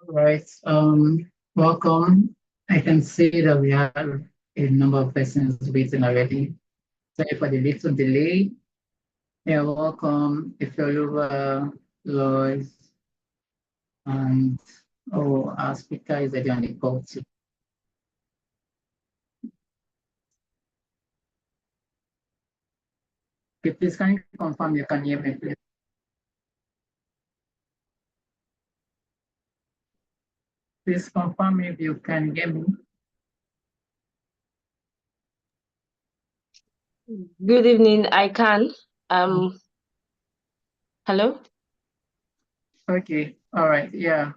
All right. Welcome. I can see that we have a number of persons waiting already. Sorry for the little delay. Yeah, welcome, Ifeoluwa, Lois, and our speaker is already on the call too. Okay, please can you confirm you can hear me, please? Please confirm if you can hear me. Good evening. I can. Um, Hello. Okay, all right, yeah.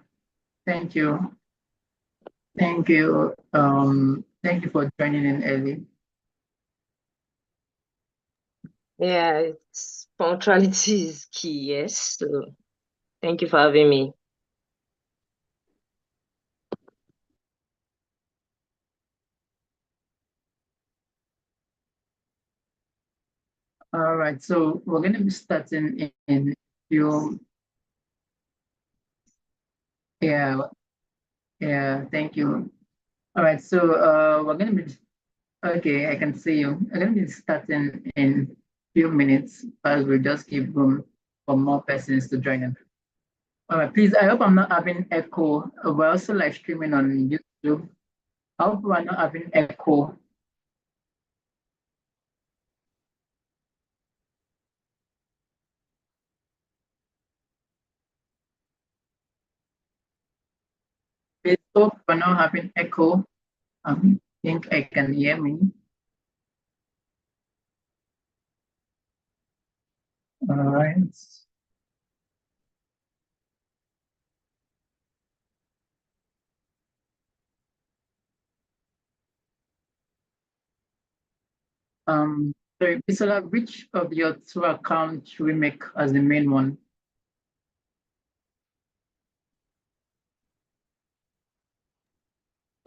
Thank you. Thank you. Thank you for joining in early. Yeah, punctuality is key. Yes. So thank you for having me. All right, so we're going to be starting in few. Yeah, yeah, thank you. All right, so we're going to be, okay, I can see you. We're going to be starting in few minutes as we just give room for more persons to join in. All right, please, I hope I'm not having echo. We're also live streaming on YouTube. I hope we're not having echo. Please hope we're not having echo. I think I can hear me. All right. Sorry, Bisola, which of your two accounts should we make as the main one?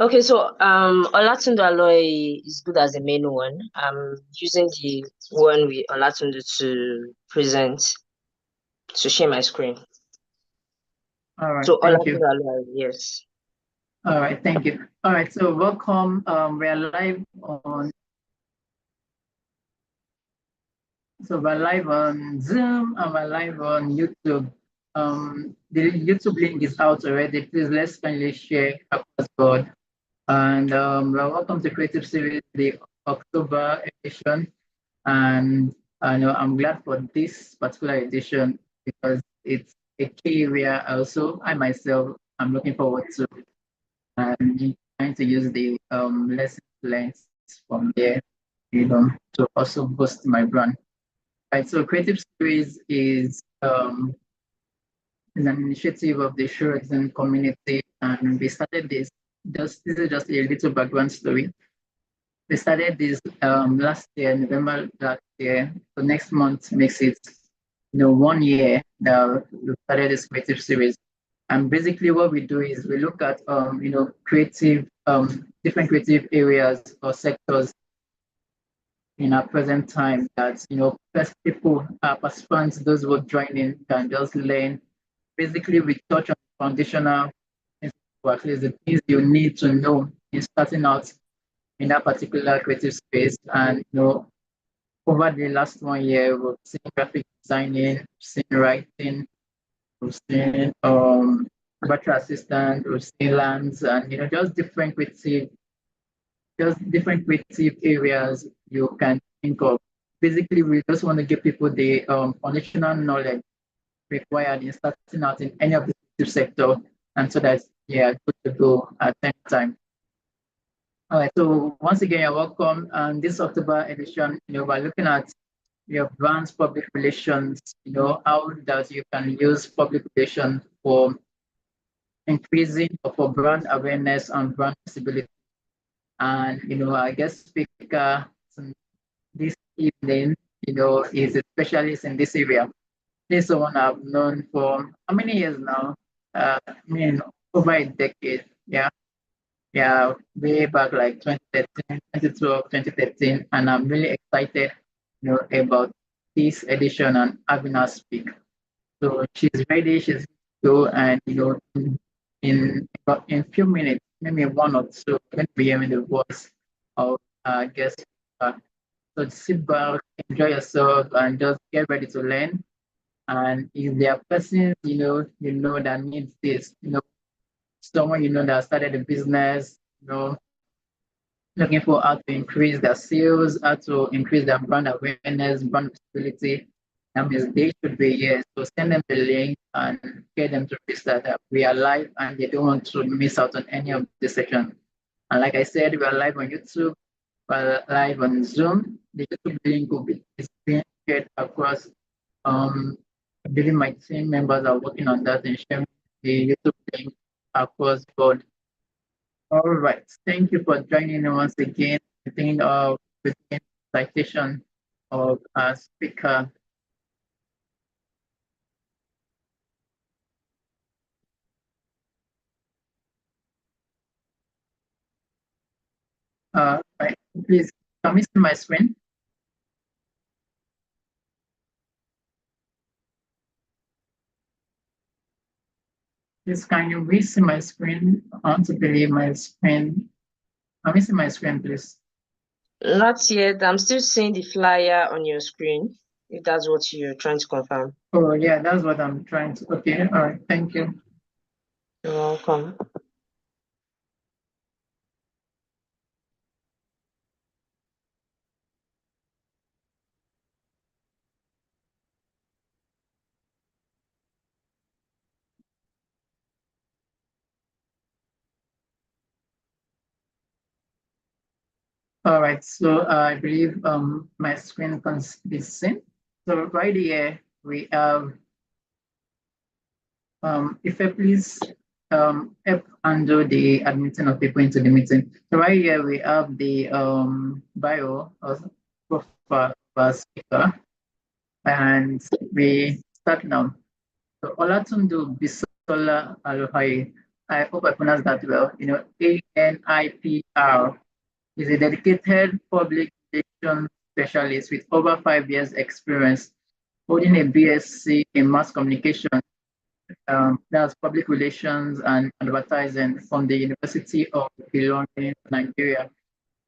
Okay, so Olatundun Aloaye is good as the main one. I'm using the one with Olatundu to present to share my screen. All right, So thank you. Olatundun Aloaye, yes. All right, thank you. All right, so welcome. We are live on Zoom and we're live on YouTube. The YouTube link is out already. Please let's kindly share across board. And well, welcome to Creative Series, the October edition. And I know I'm glad for this particular edition because it's a key area also I myself am looking forward to and trying to use the lessons learned from there, to also boost my brand. Right. So Creative Series is an initiative of the Shuriken community, and we started this. This is just a little background story. We started this last year, November last year. So next month makes it 1 year that we started this creative series. And basically what we do is we look at creative different creative areas or sectors in our present time that first people, participants, those who join in can just learn. Basically we touch on foundational, or at least the things you need to know in starting out in that particular creative space. And over the last 1 year, we've seen graphic designing, we've seen writing, we've seen virtual assistant, we've seen lands, and just different creative areas you can think of. Basically, we just want to give people the foundational knowledge required in starting out in any of the creative sector, and so that good to go at any time. All right, so once again, you're welcome. And this October edition, we're looking at your brand's public relations, how that you can use public relations for increasing or for brand awareness and brand visibility. And, I guess speaker this evening, is a specialist in this area. This is someone I've known for how many years now? I mean, over a decade. Yeah. Yeah, way back like 2013, 2012, 2013, and I'm really excited, about this edition and having her speak. So she's ready, she's go, and in few minutes, maybe one or two, when we hearing the voice of guest. So sit back, enjoy yourself, and just get ready to learn. And if there are persons that needs this, someone that started a business, looking for how to increase their sales, how to increase their brand awareness, brand visibility. That means they should be here. So send them the link and get them to register that we are live and they don't want to miss out on any of the session. And like I said, we are live on YouTube, we're live on Zoom. The YouTube link is being shared across. I believe my team members are working on that and sharing the YouTube link across board. All right. Thank you for joining me once again. I think with the citation of our speaker. Right. Please, can we see my screen? Please, can you see my screen? I want to believe my screen. Can we see my screen, please? Not yet. I'm still seeing the flyer on your screen, if that's what you're trying to confirm. Oh, yeah, that's what I'm trying to. Okay. All right. Thank you. You're welcome. All right. So I believe my screen can be seen. So right here we have if I please help undo the admitting of people into the meeting. So right here we have the bio of profile of our speaker, and we start now. So Olatundun Bisola Aloaye, I hope I pronounced that well. ANIPR is a dedicated public relations specialist with over 5 years experience, holding a BSc in mass communication, that's public relations and advertising from the University of Ilorin, Nigeria.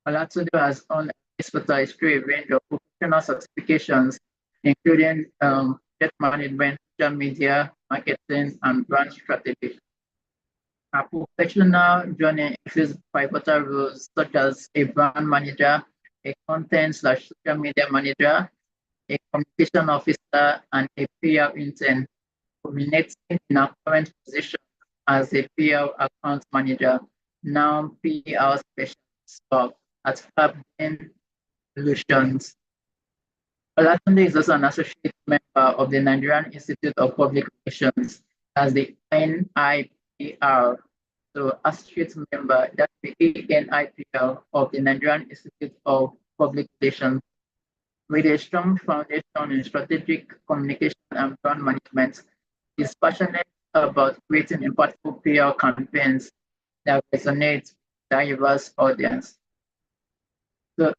Olatunde has earned expertise through a range of professional certifications, including project management, social media, marketing, and brand strategy. Her professional journey includes pivotal roles such as a brand manager, a content/social media manager, a communication officer, and a PR intern, culminating in our current position as a PR account manager, now PR specialist at Fabian Solutions. Olatunde is also an associate member of the Nigerian Institute of Public Relations as the NIPR. So associate member, that's the ANIPR of the Nigerian Institute of Public Relations. With a strong foundation in strategic communication and brand management, is passionate about creating impactful PR campaigns that resonate with diverse audience. So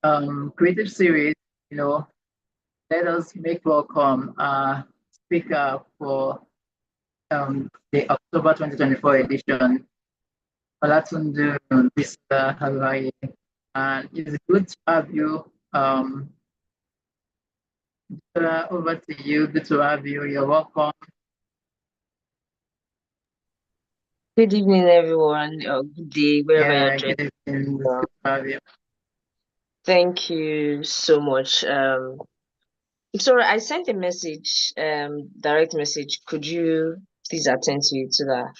creative series, let us make welcome our speaker for the October 2024 edition, Olatundun Bisola Aloaye. And it's good to have you. Over to you. Good to have you. You're welcome. Good evening, everyone, or good day, wherever you're joining. Good evening. Good to have you. Thank you so much. Sorry, I sent a message, direct message. Could you please attend to it to that?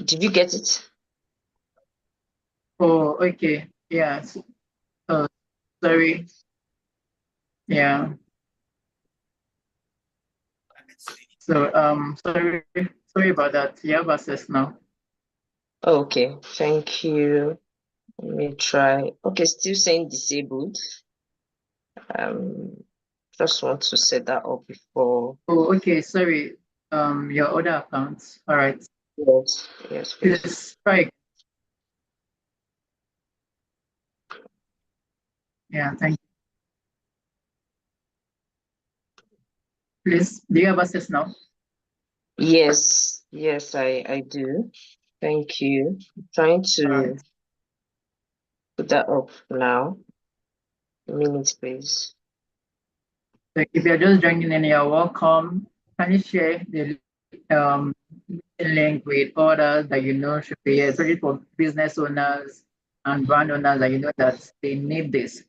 Did you get it? Oh, okay. Yeah. Sorry. Yeah. So sorry about that. You have access now. Okay, thank you. Let me try. Okay, still saying disabled. Just want to set that up before. Oh, okay. Sorry. Your other accounts. All right. Yes, please. Please try. Yeah, thank you. Please, do you have access now? Yes, yes, I do. Thank you. I'm trying All to right. put that up now. A minute, please. So if you're just joining in, you're welcome. Can you share the link with others that you know should be, especially for business owners and brand owners that you know that they need this.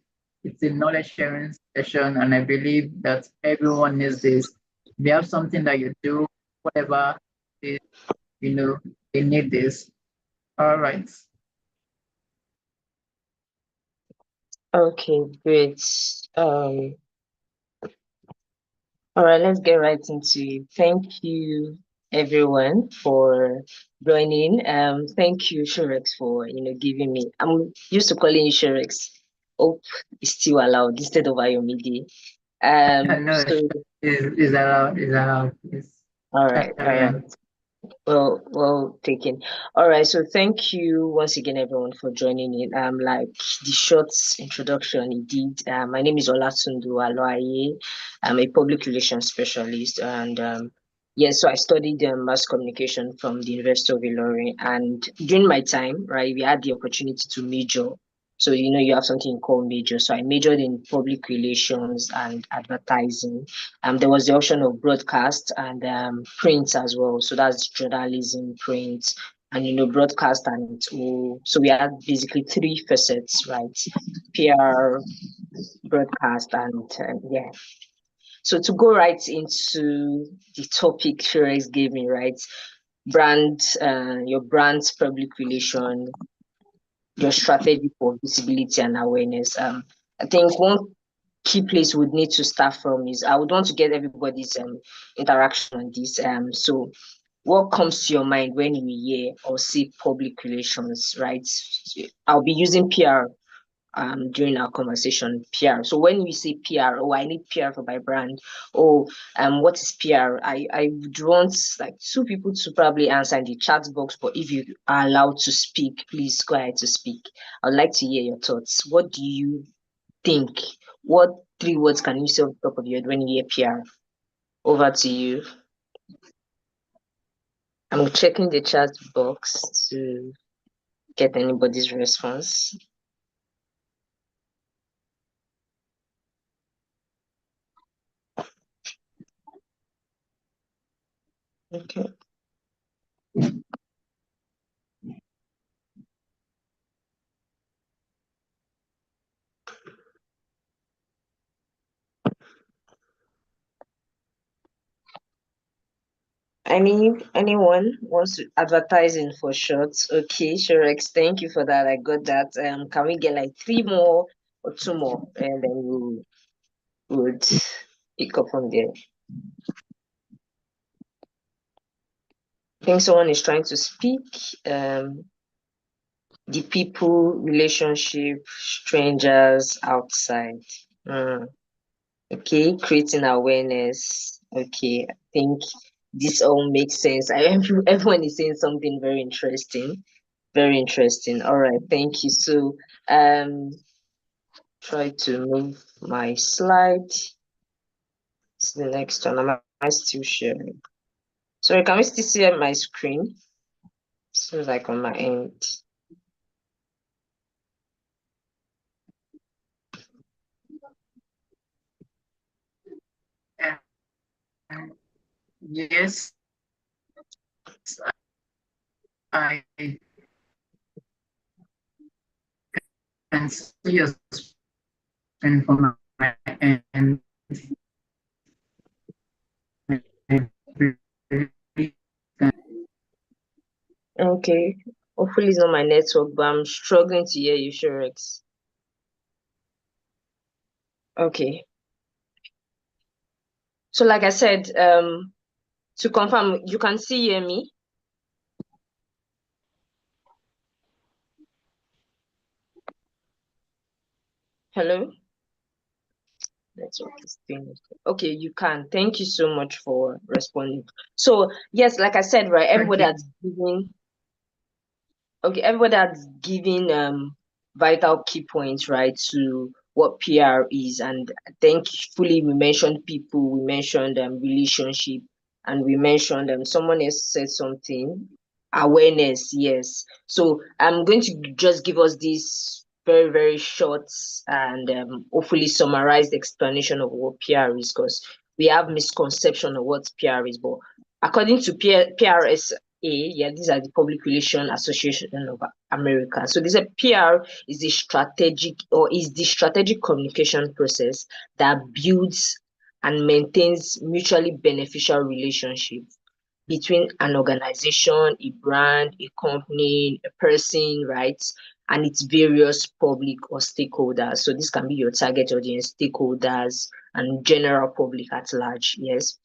It's a knowledge sharing session, and I believe that everyone needs this. If you have something that you do, whatever, it, you know, they need this. All right. Okay, great. Um, all right, let's get right into it. Thank you, everyone, for joining. Thank you, Shurex, for giving me. I'm used to calling you Shurex. Hope it's still allowed instead of Ayomide. No, So is allowed, is allowed. Yes. all right, all Carry right. on. Well taken. All right, so thank you once again, everyone, for joining in. Like the short introduction indeed. My name is Olatundu Aloaye. I'm a public relations specialist, and yes, so I studied mass communication from the University of Ilorin. And during my time, right, we had the opportunity to major. So you have something called major. So I majored in public relations and advertising. There was the option of broadcast and print as well. So that's journalism, print, and broadcast. And so we had basically three facets, right? PR, broadcast, and yeah. So to go right into the topic Sherez gave me, right? Your brand's public relation, your strategy for visibility and awareness. I think one key place would need to start from is I would want to get everybody's interaction on this. So what comes to your mind when you hear or see public relations, right? I'll be using PR during our conversation. PR. So when we say PR, oh, I need PR for my brand. Oh, what is PR? I would want like two people to probably answer in the chat box, but if you are allowed to speak, please go ahead to speak. I'd like to hear your thoughts. What do you think? What three words can you say off the top of your head when you hear PR? Over to you. I'm checking the chat box to get anybody's response. Okay. Anyone wants to advertising for short? Okay, Shurex, thank you for that. I got that. Can we get like three more or two more, and then we would pick up from there. I think someone is trying to speak. The people, relationship, strangers outside. Mm, okay, creating awareness. Okay, I think this all makes sense. Everyone is saying something very interesting. Very interesting. All right, thank you. So, try to move my slide to the next one. Am I still sharing? Sorry, can we still see my screen? Seems like on my end. Yes, I can see your screen from my end. Okay. Hopefully it's not my network, but I'm struggling to hear you, Shurex. Okay. So like I said, to confirm, you can see hear me. Hello? Network is doing okay, you can. Thank you so much for responding. So yes, like I said, right, Okay. everybody that's giving vital key points, right, to what PR is. And thankfully we mentioned people, we mentioned relationship, and we mentioned someone else said something. Awareness, yes. So I'm going to just give us this very, very short and hopefully summarized explanation of what PR is, because we have misconception of what PR is. But according to PRSA, yeah, these are the Public Relation Association of America. So this PR is the strategic communication process that builds and maintains mutually beneficial relationship between an organization, a brand, a company, a person, right? And its various public or stakeholders. So this can be your target audience, stakeholders, and general public at large. Yes.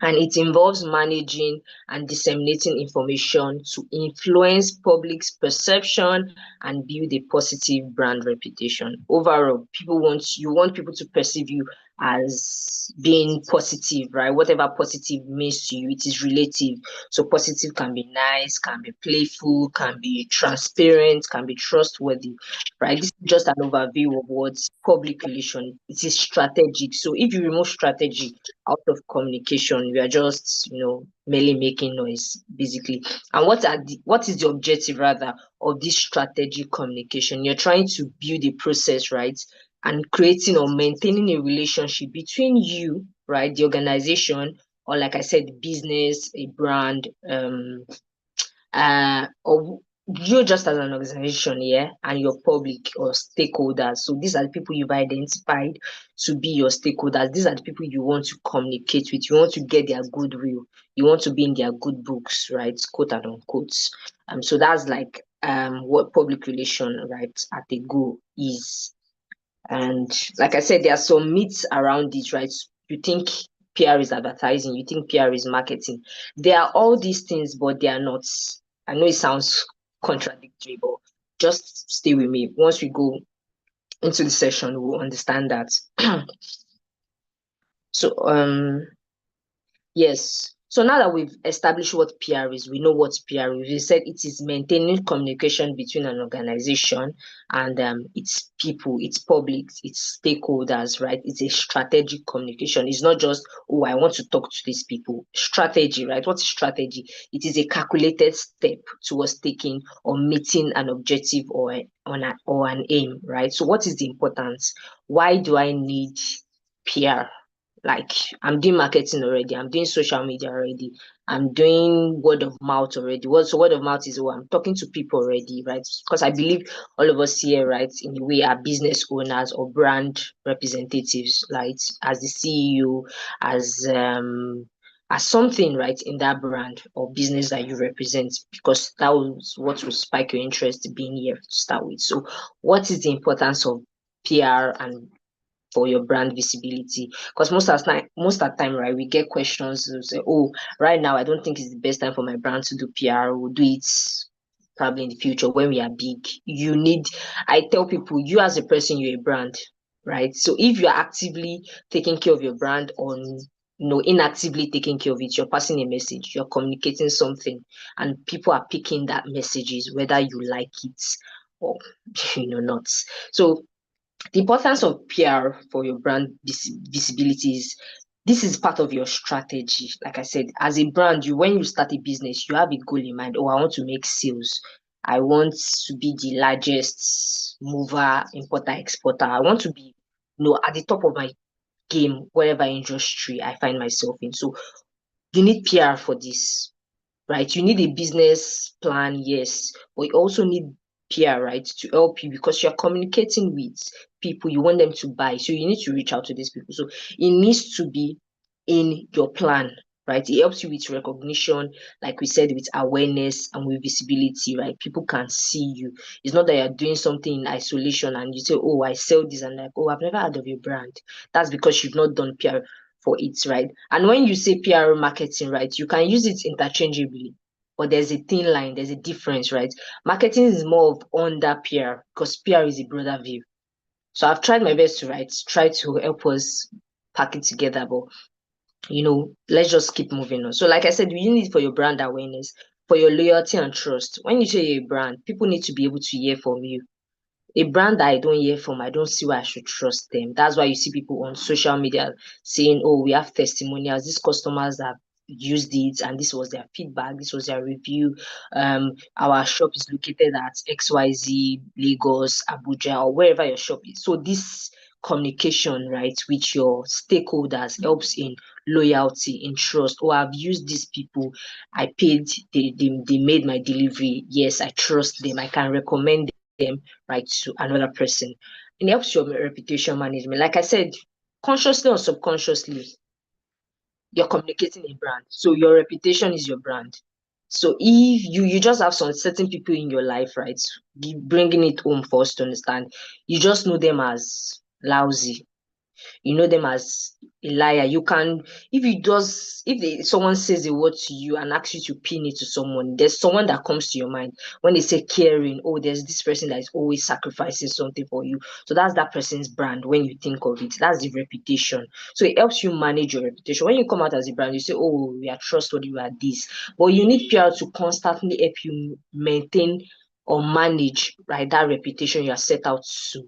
And it involves managing and disseminating information to influence public's perception and build a positive brand reputation. Overall, you want people to perceive you as being positive, right? Whatever positive means to you, it is relative. So positive can be nice, can be playful, can be transparent, can be trustworthy, right? This is just an overview of what's public relation. It is strategic. So if you remove strategy out of communication, you are just, merely making noise, basically. And what is the objective rather of this strategic communication? You're trying to build a process, right? And creating or maintaining a relationship between you, right, the organization, or like I said, business, a brand, or you just as an organization, yeah, and your public or stakeholders. So these are the people you've identified to be your stakeholders. These are the people you want to communicate with. You want to get their goodwill. You want to be in their good books, right? Quote and unquote. So that's like what public relation, right, at a go is. And like I said, there are some myths around it, right? You think PR is advertising, you think PR is marketing. They are all these things, but they are not. I know it sounds contradictory, but just stay with me. Once we go into the session, we'll understand that. So, yes. So now that we've established what PR is, we know what PR is. We said it is maintaining communication between an organization and its people, its public, its stakeholders, right? It's a strategic communication. It's not just, oh, I want to talk to these people. Strategy, right? What's strategy? It is a calculated step towards taking or meeting an objective or an aim, right? So what is the importance? Why do I need PR? Like, I'm doing marketing already, I'm doing social media already, I'm doing word of mouth already. So word of mouth is, I'm talking to people already, right? Because I believe all of us here, right, in a way, are business owners or brand representatives, right? As the CEO, as something, right, in that brand or business that you represent, because that was what will spike your interest being here to start with. So what is the importance of PR and for your brand visibility? Because most of the time, right, we get questions to say, oh, right now I don't think it's the best time for my brand to do PR. We'll do it probably in the future when we are big. I tell people, you as a person, you're a brand, right? So if you're actively taking care of your brand or inactively taking care of it, you're passing a message, you're communicating something, and people are picking that messages, whether you like it or not. So the importance of PR for your brand visibility is, this is part of your strategy. Like I said, as a brand, when you start a business, you have a goal in mind. Oh, I want to make sales. I want to be the largest mover, importer, exporter. I want to be, at the top of my game, whatever industry I find myself in. So you need PR for this, right? You need a business plan, yes, but you also need PR, right, to help you, because you're communicating with people, you want them to buy. So you need to reach out to these people. So it needs to be in your plan, right? It helps you with recognition, like we said, with awareness and with visibility, right? People can see you. It's not that you're doing something in isolation and you say, oh, I sell this, and like, oh, I've never heard of your brand. That's because you've not done PR for it, right? And when you say PR marketing, right, you can use it interchangeably, but there's a thin line, there's a difference, right? Marketing is more of under PR, because PR is a broader view. So I've tried my best to try to help us pack it together, but let's just keep moving on. So like I said, you need it for your brand awareness, for your loyalty and trust. When you say you're a brand, people need to be able to hear from you. A brand that I don't hear from, I don't see why I should trust them. That's why you see people on social media saying, oh, we have testimonials. These customers have used it and this was their feedback, this was their review. Our shop is located at XYZ, Lagos, Abuja, or wherever your shop is. So this communication, right, with your stakeholders helps in loyalty, in trust. Oh, I've used these people, I paid, they made my delivery. Yes, I trust them. I can recommend them, right, to another person. It helps your reputation management. Like I said, consciously or subconsciously, you're communicating a brand. So your reputation is your brand. So if you just have some certain people in your life, right, bringing it home for us to understand, you just know them as lousy, you know them as a liar. You can, someone says a word to you and asks you to pin it to someone, there's someone that comes to your mind when they say caring. Oh, there's this person that is always sacrificing something for you. So that's that person's brand. When you think of it, that's the reputation. So it helps you manage your reputation. When you come out as a brand, you say, oh, we are trustworthy, we are this. But you need PR to constantly help you maintain or manage, right, that reputation you are set out to,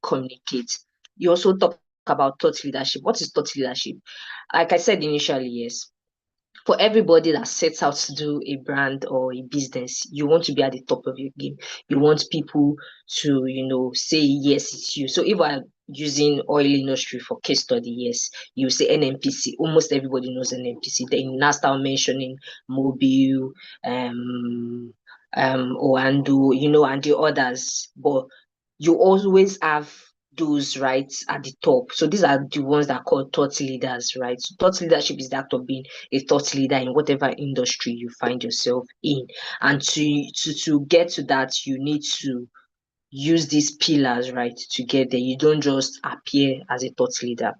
communicate. You also talk about thought leadership. What is thought leadership? Like I said initially, yes, for everybody that sets out to do a brand or a business, you want to be at the top of your game. You want people to, say, yes, it's you. So if I'm using oil industry for case study, yes, you say NNPC. Almost everybody knows NNPC. Then you now start mentioning Mobile, Oando, and the others. But you always have those right at the top. So these are the ones that are called thought leaders, right? So thought leadership is the act of being a thought leader in whatever industry you find yourself in. And to get to that, you need to use these pillars, right, to get there. You don't just appear as a thought leader.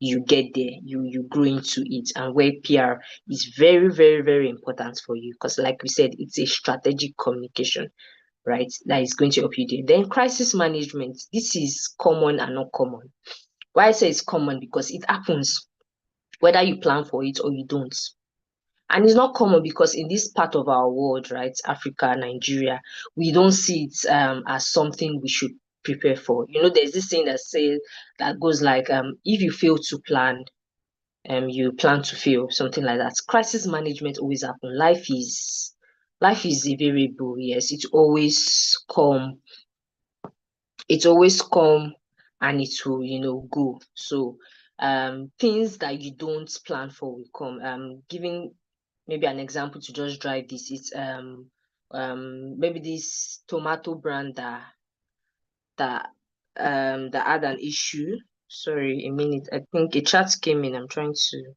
You get there, you grow into it, and where PR is very, very, very important for you, because like we said, it's a strategic communication, right? That is going to help you there. Then crisis management. This is common and not common. Why I say it's common, because it happens whether you plan for it or you don't. And it's not common because in this part of our world, right, Africa, Nigeria, we don't see it as something we should prepare for. There's this thing that goes like, if you fail to plan, you plan to fail, something like that. Crisis management always happen. Life is a variable, yes. It's always come and it will, go. So things that you don't plan for will come. Giving maybe an example to just drive this, it's maybe this tomato brand that had an issue. Sorry, a minute. I think a chat came in. I'm trying to.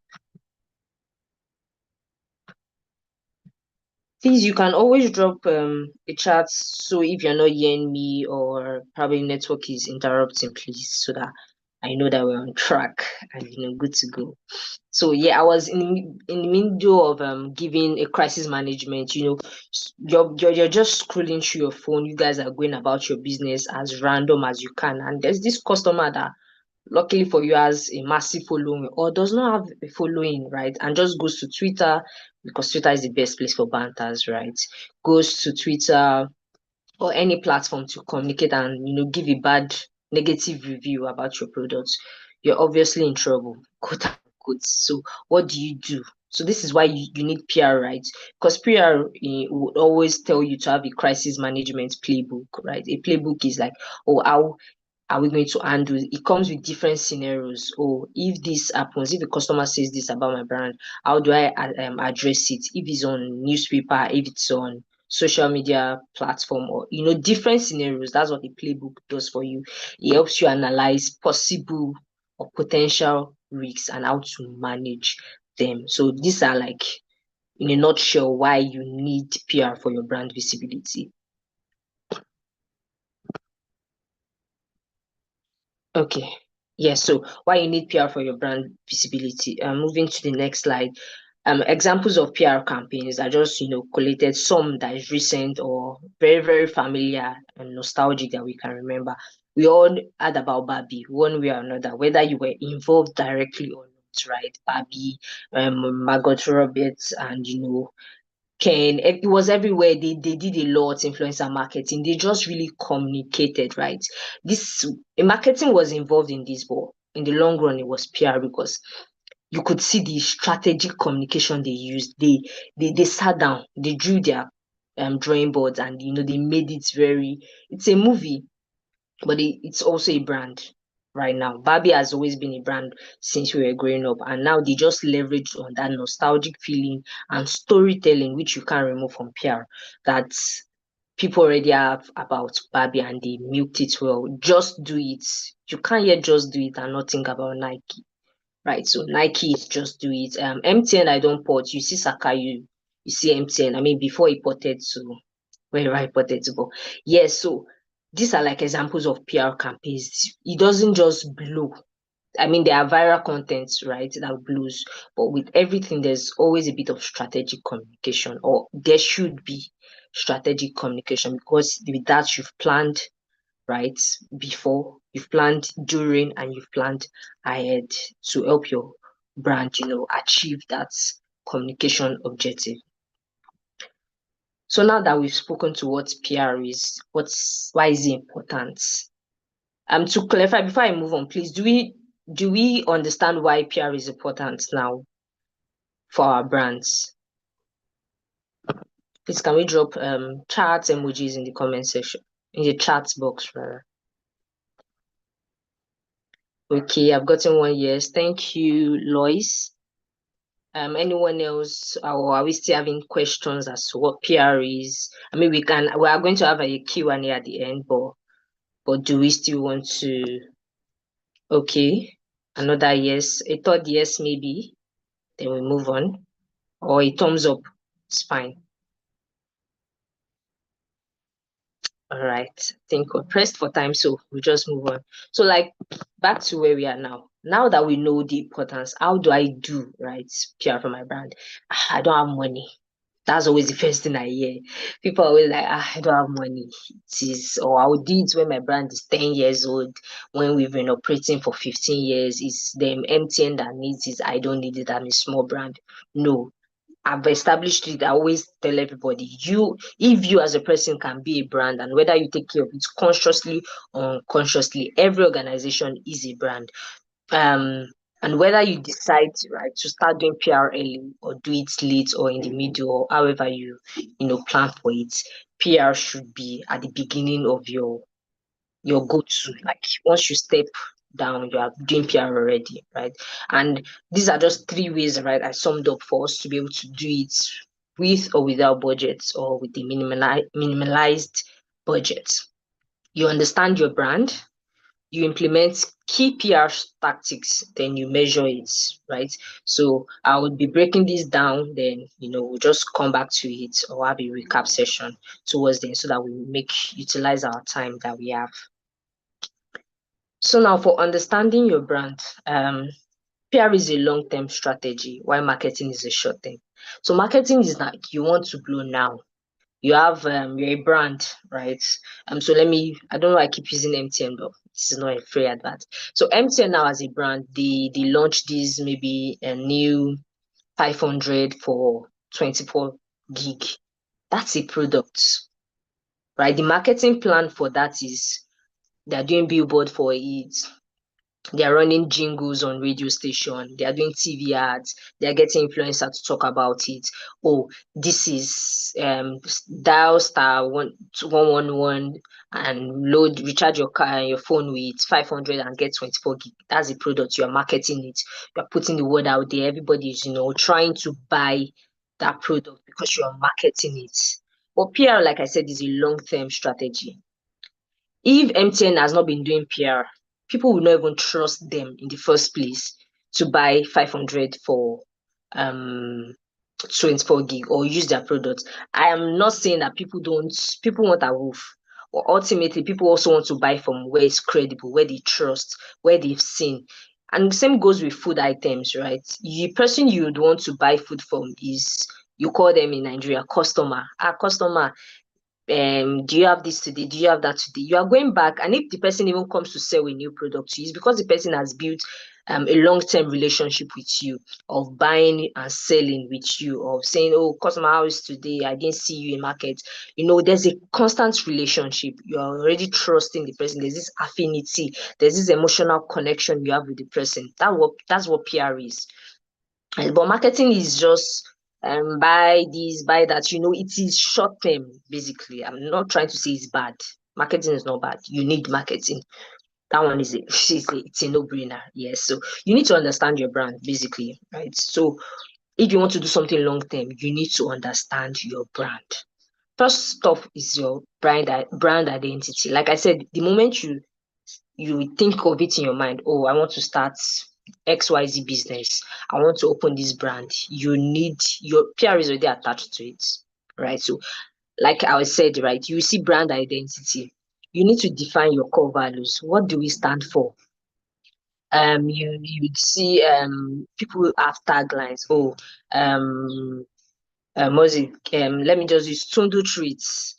Please, you can always drop a chat. So if you're not hearing me or probably network is interrupting, please, so that I know that we're on track and good to go. So yeah, I was in the middle of giving a crisis management. You're just scrolling through your phone. You guys are going about your business as random as you can, and there's this customer that luckily for you has a massive following or does not have a following, right? And just goes to Twitter, because Twitter is the best place for banters, right? Goes to Twitter or any platform to communicate and give a bad negative review about your products. You're obviously in trouble, quote unquote. So what do you do? So this is why you need PR, right? Because PR would always tell you to have a crisis management playbook, right? A playbook is like, oh, how are we going to handle it? It comes with different scenarios. Oh, if this happens, if a customer says this about my brand, how do I address it? If it's on newspaper, if it's on social media platform, or different scenarios. That's what the playbook does for you. It helps you analyze possible or potential risks and how to manage them. So these are like, in a nutshell, why you need PR for your brand visibility. Okay. Yes. So why you need PR for your brand visibility? Moving to the next slide. Examples of PR campaigns are just, collated some that is recent or very, very familiar and nostalgic that we can remember. We all heard about Barbie one way or another, whether you were involved directly or not, right? Barbie, Margot Roberts, and Ken, it was everywhere. They did a lot influencer marketing. They just really communicated, right? This Marketing was involved in this, but in the long run, it was PR because you could see the strategic communication they used. They sat down, they drew their drawing boards, and they made it very. It's a movie, but it's also a brand right now. Barbie has always been a brand since we were growing up, and now they just leveraged on that nostalgic feeling and storytelling, which you can't remove from PR, that people already have about Barbie, and they milked it well. Just do it. You can't yet just do it and not think about Nike, right? So Nike is just do it. MTN, I don't port. You see Saka, you see MTN. I mean, before he ported to wherever he ported to go. Yes, so these are like examples of PR campaigns. It doesn't just blow. I mean, there are viral contents, right, that blows, but with everything, there's always a bit of strategic communication, or there should be strategic communication, because with that, you've planned, right, before, you've planned during, and you've planned ahead to help your brand, achieve that communication objective. So now that we've spoken to what PR is, why is it important? To clarify, before I move on, please, do we understand why PR is important now for our brands? Please, can we drop chat emojis in the comment section, in the chat box rather? Okay, I've gotten one yes. Thank you, Lois. Anyone else, or are we still having questions as to what PR is? I mean, we are going to have a Q&A at the end, but do we still want to? Okay, another yes, a third yes maybe, then we move on, or a thumbs up, it's fine. All right, I think we're pressed for time, so we just move on. So like, back to where we are now. Now that we know the importance, how do I do, right, PR for my brand? I don't have money. That's always the first thing I hear. People are always like, I don't have money. It is, or I will do it when my brand is 10 years old, when we've been operating for 15 years. It's them MTN that needs it. I don't need it. I'm a small brand. No, I've established it. I always tell everybody, if you as a person can be a brand, and whether you take care of it consciously or unconsciously, every organization is a brand. And whether you decide, right, to start doing PR early or do it late or in the middle, or however you plan for it, PR should be at the beginning of your go-to. Like, once you step down, you are doing PR already, right? And these are just 3 ways, right, I summed up for us to be able to do it with or without budgets, or with the minimalized budget. You understand your brand, you implement key PR tactics, then you measure it, right? So I would be breaking this down, then we'll just come back to it, or have a recap session towards the end, so that we utilize our time that we have. So now, for understanding your brand, PR is a long-term strategy, while marketing is a short-term. So marketing is like, you want to blow now. You have you're a brand, right? So I don't know, I keep using MTN, but this is not a free advert. So MTN now, as a brand, they launched this, maybe a new 500 for 24 gig. That's a product, right? The marketing plan for that is they're doing billboard for it. They are running jingles on radio station. They are doing TV ads. They are getting influencers to talk about it. Oh, this is dial star 111 and recharge your phone with 500 and get 24 gig. That's a product. You are marketing it. You are putting the word out there. Everybody is trying to buy that product because you are marketing it. But PR, like I said, is a long-term strategy. If MTN has not been doing PR, people will not even trust them in the first place to buy 500 for 24 gig or use their products. I am not saying that people want a roof, but ultimately people also want to buy from where it's credible, where they trust, where they've seen. And the same goes with food items, right? The person you would want to buy food from is, you call them in Nigeria, customer. Customer, do you have this today? Do you have that today? You are going back, and if the person even comes to sell a new product to you, it's because the person has built a long-term relationship with you, of buying and selling with you, of saying, oh, customer, how is today? I didn't see you in market. There's a constant relationship. You're already trusting the person. There's this affinity. There's this emotional connection you have with the person. That's what PR is. But marketing is just buy this, buy that. It is short term, basically. I'm not trying to say it's bad. Marketing is not bad. You need marketing. That one is it's a no-brainer. Yes. So you need to understand your brand, basically, right? So if you want to do something long term, you need to understand your brand. First stuff is your brand identity. Like I said, the moment you think of it in your mind, oh, I want to start XYZ business, I want to open this brand, you need your PR is already attached to it, right? So, like I said, right, you see brand identity. You need to define your core values. What do we stand for? You'd see people have taglines. Oh, what's it? Let me just use Tundu treats,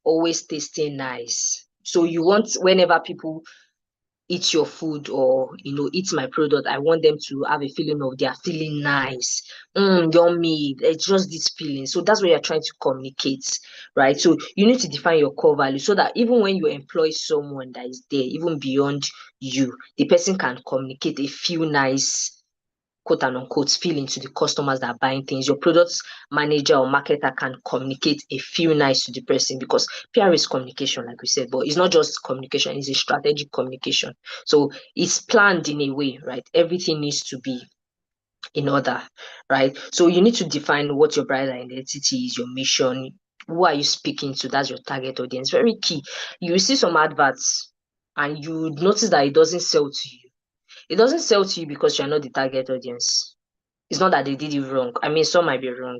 always tasting nice. So you want whenever people eat your food or eat my product, I want them to have a feeling of they are feeling nice, yummy. It's just this feeling. So that's what you're trying to communicate, right? So you need to define your core value so that even when you employ someone that is there even beyond you, the person can communicate a feel nice, quote and unquote, feeling to the customers that are buying things. Your product manager or marketer can communicate a feel nice to the person, because PR is communication, like we said, but it's not just communication, it's a strategic communication. So it's planned in a way, right? Everything needs to be in order, right? So you need to define what your brand identity is, your mission, who are you speaking to? That's your target audience. Very key. You see some adverts and you notice that it doesn't sell to you. It doesn't sell to you because you're not the target audience. It's not that they did it wrong. I mean, some might be wrong,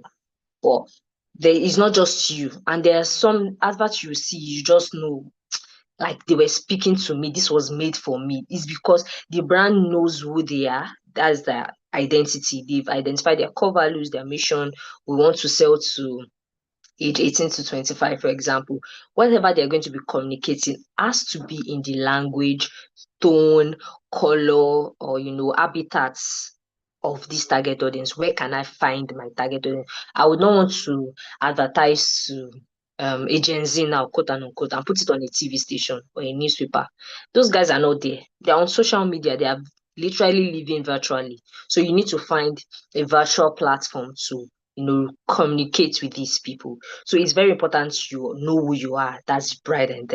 but it's not just you. And there are some adverts you see, you just know, like they were speaking to me. This was made for me. It's because the brand knows who they are. That's their identity. They've identified their core values, their mission. We want to sell to age 18 to 25, for example. Whatever they're going to be communicating has to be in the language, tone, color, or habitats of this target audience. Where can I find my target audience? I would not want to advertise to a Gen Z now, quote and unquote, and put it on a TV station or a newspaper. Those guys are not there. They're on social media. They are literally living virtually. So you need to find a virtual platform to communicate with these people. So it's very important you know who you are. That's brand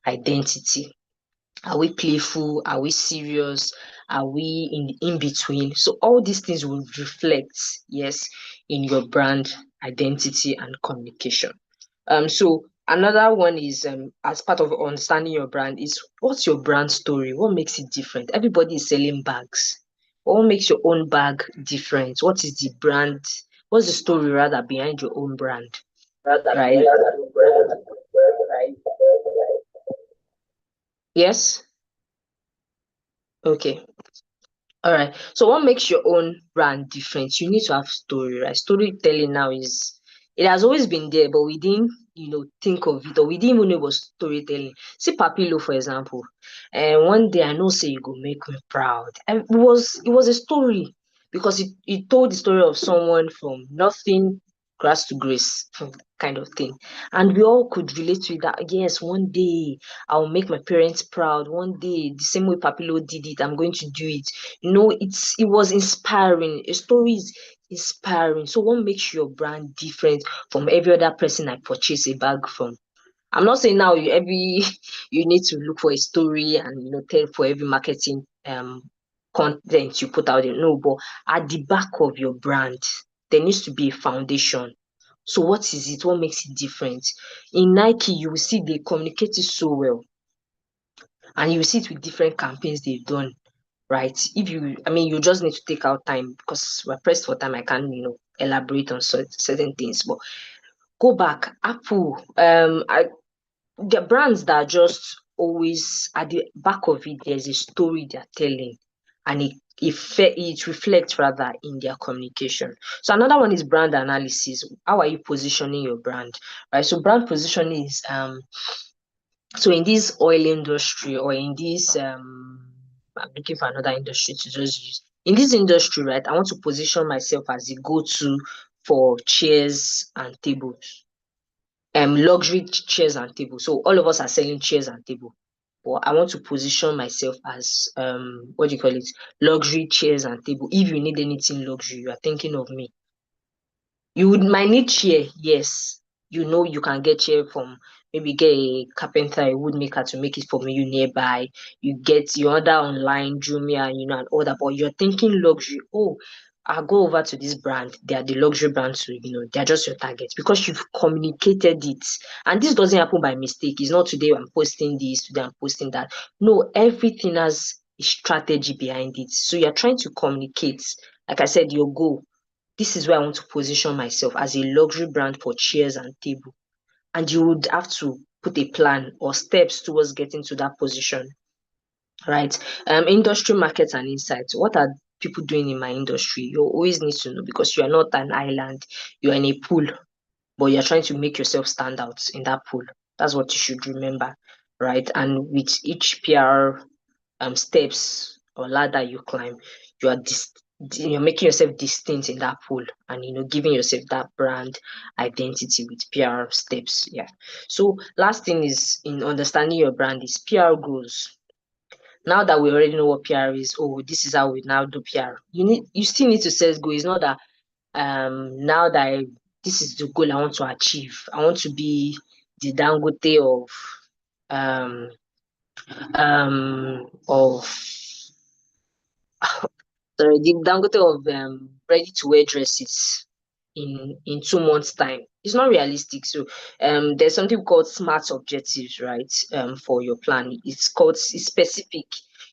identity. Are we playful? Are we serious? Are we in between? So all these things will reflect, yes, in your brand identity and communication. So another one is as part of understanding your brand is, what's your brand story? What makes it different? Everybody is selling bags. What makes your own bag different? What is the brand? What's the story rather behind your own brand? Right? Yes? Okay. All right. So what makes your own brand different? You need to have story, right? Storytelling now it has always been there, but we didn't, think of it, or we didn't even know it was storytelling. See Papilo, for example. And one day I know say you go make me proud. And it was a story, because it told the story of someone from nothing, grass to grace, kind of thing. And we all could relate to it, that yes, one day I'll make my parents proud. One day, the same way Papilo did it, I'm going to do it. It was inspiring. A story is inspiring. So what makes your brand different from every other person I purchase a bag from? I'm not saying now you need to look for a story and tell for every marketing content you put out there. No, but at the back of your brand, there needs to be a foundation. So what is it? What makes it different? In Nike, you will see they communicate it so well, and you see it with different campaigns they've done, right? You just need to take out time, because we're pressed for time. I can't, elaborate on certain things, but go back. Apple, the brands that are just always at the back of it, there's a story they're telling, and it reflects rather in their communication. So another one is brand analysis. How are you positioning your brand, right? So brand positioning is so in this oil industry, or in this I'm looking for another industry to just use. In this industry, right, I want to position myself as the go-to for chairs and tables. Luxury chairs and tables. So all of us are selling chairs and tables. or I want to position myself as what do you call it? Luxury chairs and table. If you need anything luxury, you are thinking of me. You might need chair, yes. You know you can get chair from maybe get a carpenter, a woodmaker to make it for you nearby. You get your order online, Jumia, and all that. But you're thinking luxury. Oh, I'll go over to this brand. They are the luxury brand, so they're just your target because you've communicated it. And this doesn't happen by mistake. It's not today I'm posting this, today I'm posting that. No, everything has a strategy behind it. So you're trying to communicate. Like I said, your goal. This is where I want to position myself as a luxury brand for chairs and table. And you would have to put a plan or steps towards getting to that position, right? Industry markets and insights. What are people doing in my industry? You always need to know because you are not an island. You are in a pool, but you're trying to make yourself stand out in that pool. That's what you should remember, right? And with each PR steps or ladder you climb, you are you're making yourself distinct in that pool and giving yourself that brand identity with PR steps. Yeah. So last thing is in understanding your brand is PR goals. Now that we already know what PR is, oh, this is how we now do PR. You still need to set goals. It's not that now that this is the goal I want to achieve. I want to be the Dangote um of sorry, the Dangote of ready to wear dresses in 2 months' time. It's not realistic. So there's something called smart objectives, right? For your plan. It's specific.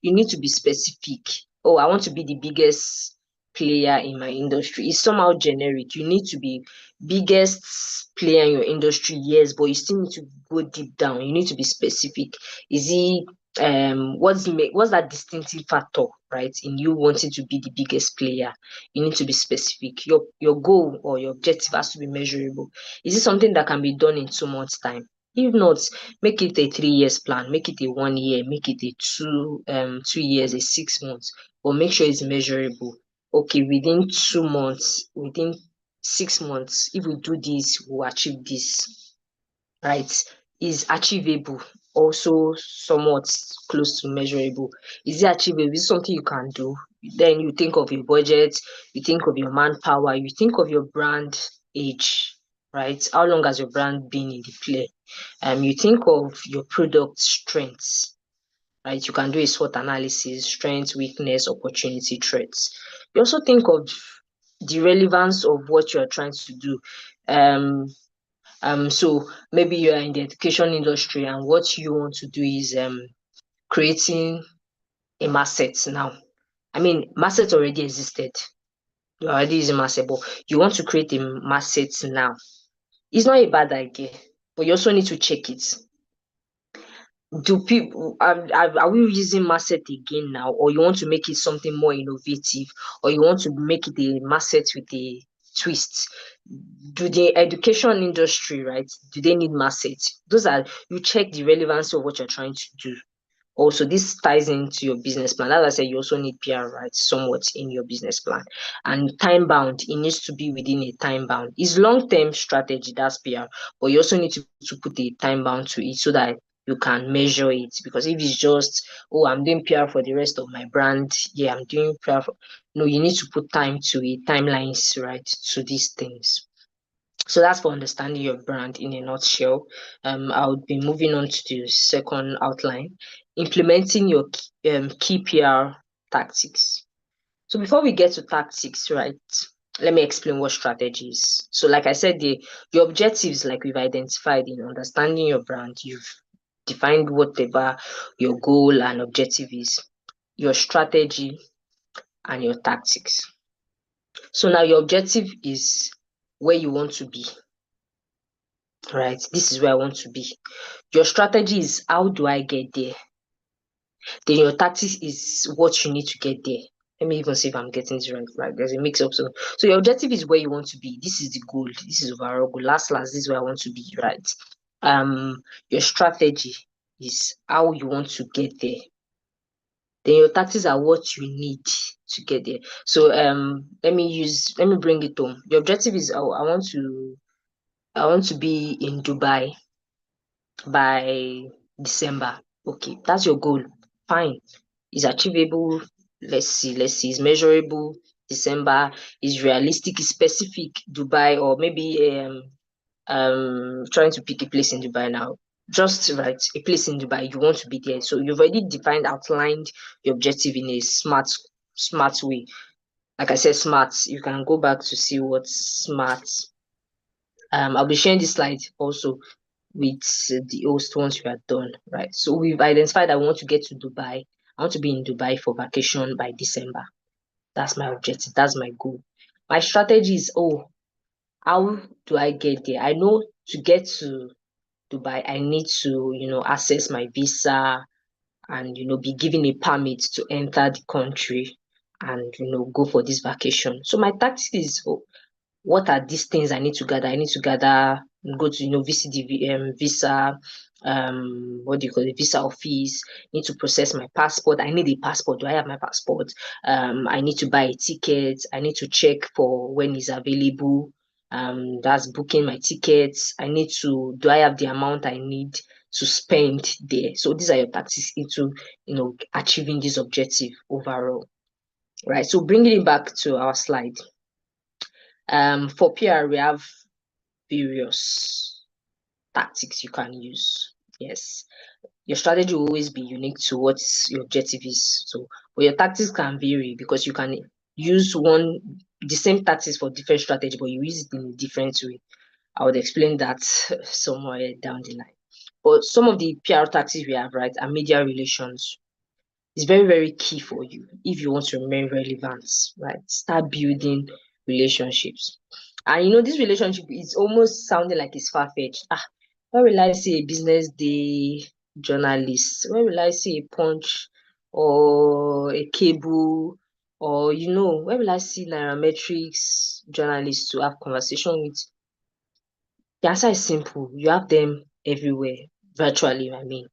You need to be specific. Oh, I want to be the biggest player in my industry. It's somehow generic. You need to be biggest player in your industry, yes, but you still need to go deep down. You need to be specific. Is it what's that distinctive factor, right, in you wanting to be the biggest player? You need to be specific. Your goal or your objective has to be measurable. Is it something that can be done in 2 months time? If not, make it a 3 years plan, make it a 1 year, make it a 2 years, a 6 months, but make sure it's measurable. Okay, within 2 months, within 6 months, if we do this, we'll achieve this, right? Is achievable, also somewhat close to measurable. Is it achievable? Is it something you can do? Then you think of your budget, you think of your manpower, you think of your brand age, right? How long has your brand been in the play? You think of your product strengths, right? You can do a SWOT analysis, strength, weakness, opportunity, threats. You also think of the relevance of what you're trying to do. So maybe you are in the education industry and what you want to do is creating a market now. I mean, market already existed. You're already using market, but you want to create a market now. It's not a bad idea, but you also need to check it. Do people are we using market again now, or you want to make it something more innovative, or you want to make it a market with a twist? Do the education industry, right, do they need market? Those are, you check the relevancy of what you're trying to do. Also, this ties into your business plan. As I said, you also need PR, right, somewhat in your business plan. And time bound, it needs to be within a time bound. It's long-term strategy, that's PR, but you also need to put a time bound to it so that you can measure it. Because if it's just, oh, I'm doing PR for the rest of my brand, yeah, I'm doing PR for... No, you need to put time to it, timelines, right, to these things. So that's for understanding your brand in a nutshell. I'll be moving on to the second outline, implementing your key PR tactics. So before we get to tactics, right, let me explain what strategy is. So like I said, the objectives, like we've identified in understanding your brand, you've defined whatever your goal and objective is, your strategy and your tactics. So now your objective is where you want to be, right? This is where I want to be. Your strategy is how do I get there? Then your tactics is what you need to get there. Let me even see if I'm getting this right. Like there's a mix up. So your objective is where you want to be. This is the goal. This is overall goal. Last, this is where I want to be, right? Your strategy is how you want to get there. Then your tactics are what you need to get there. So let me bring it home. Your objective is I want to be in Dubai by December. Okay, that's your goal. Fine. It's achievable. Let's see. It's measurable. December is realistic, is specific. Dubai, or maybe trying to pick a place in Dubai now. Just right, a place in Dubai, you want to be there. So you've already outlined your objective in a smart way. Like I said, smart. You can go back to see what's smart. I'll be sharing this slide also with the host once we are done, right? So we've identified I want to get to Dubai. I want to be in Dubai for vacation by December. That's my objective. That's my goal. My strategy is, how do I get there? I know to get to Dubai, I need to, access my visa and, be given a permit to enter the country and, go for this vacation. So my tactic is, what are these things I need to gather? I need to gather, go to, visit the visa, what do you call it, visa office, need to process my passport. I need a passport. Do I have my passport? I need to buy a ticket. I need to check for when it's available. That's booking my tickets. Do I have the amount I need to spend there? So these are your tactics into, achieving this objective overall, right? So bringing it back to our slide. For PR, we have various tactics you can use. Yes, your strategy will always be unique to what your objective is. So, but your tactics can vary because you can use the same tactics for different strategy, but you use it in a different way. I would explain that somewhere down the line. But some of the PR tactics we have, right, are media relations. It's very, very key for you if you want to remain relevant, right? Start building relationships. And this relationship is almost sounding like it's far-fetched. Where will I see a business day journalist? Where will I see a punch or a cable? Or where will I see Nairametrics journalists to have conversation with? The answer is simple. You have them everywhere, virtually, I mean,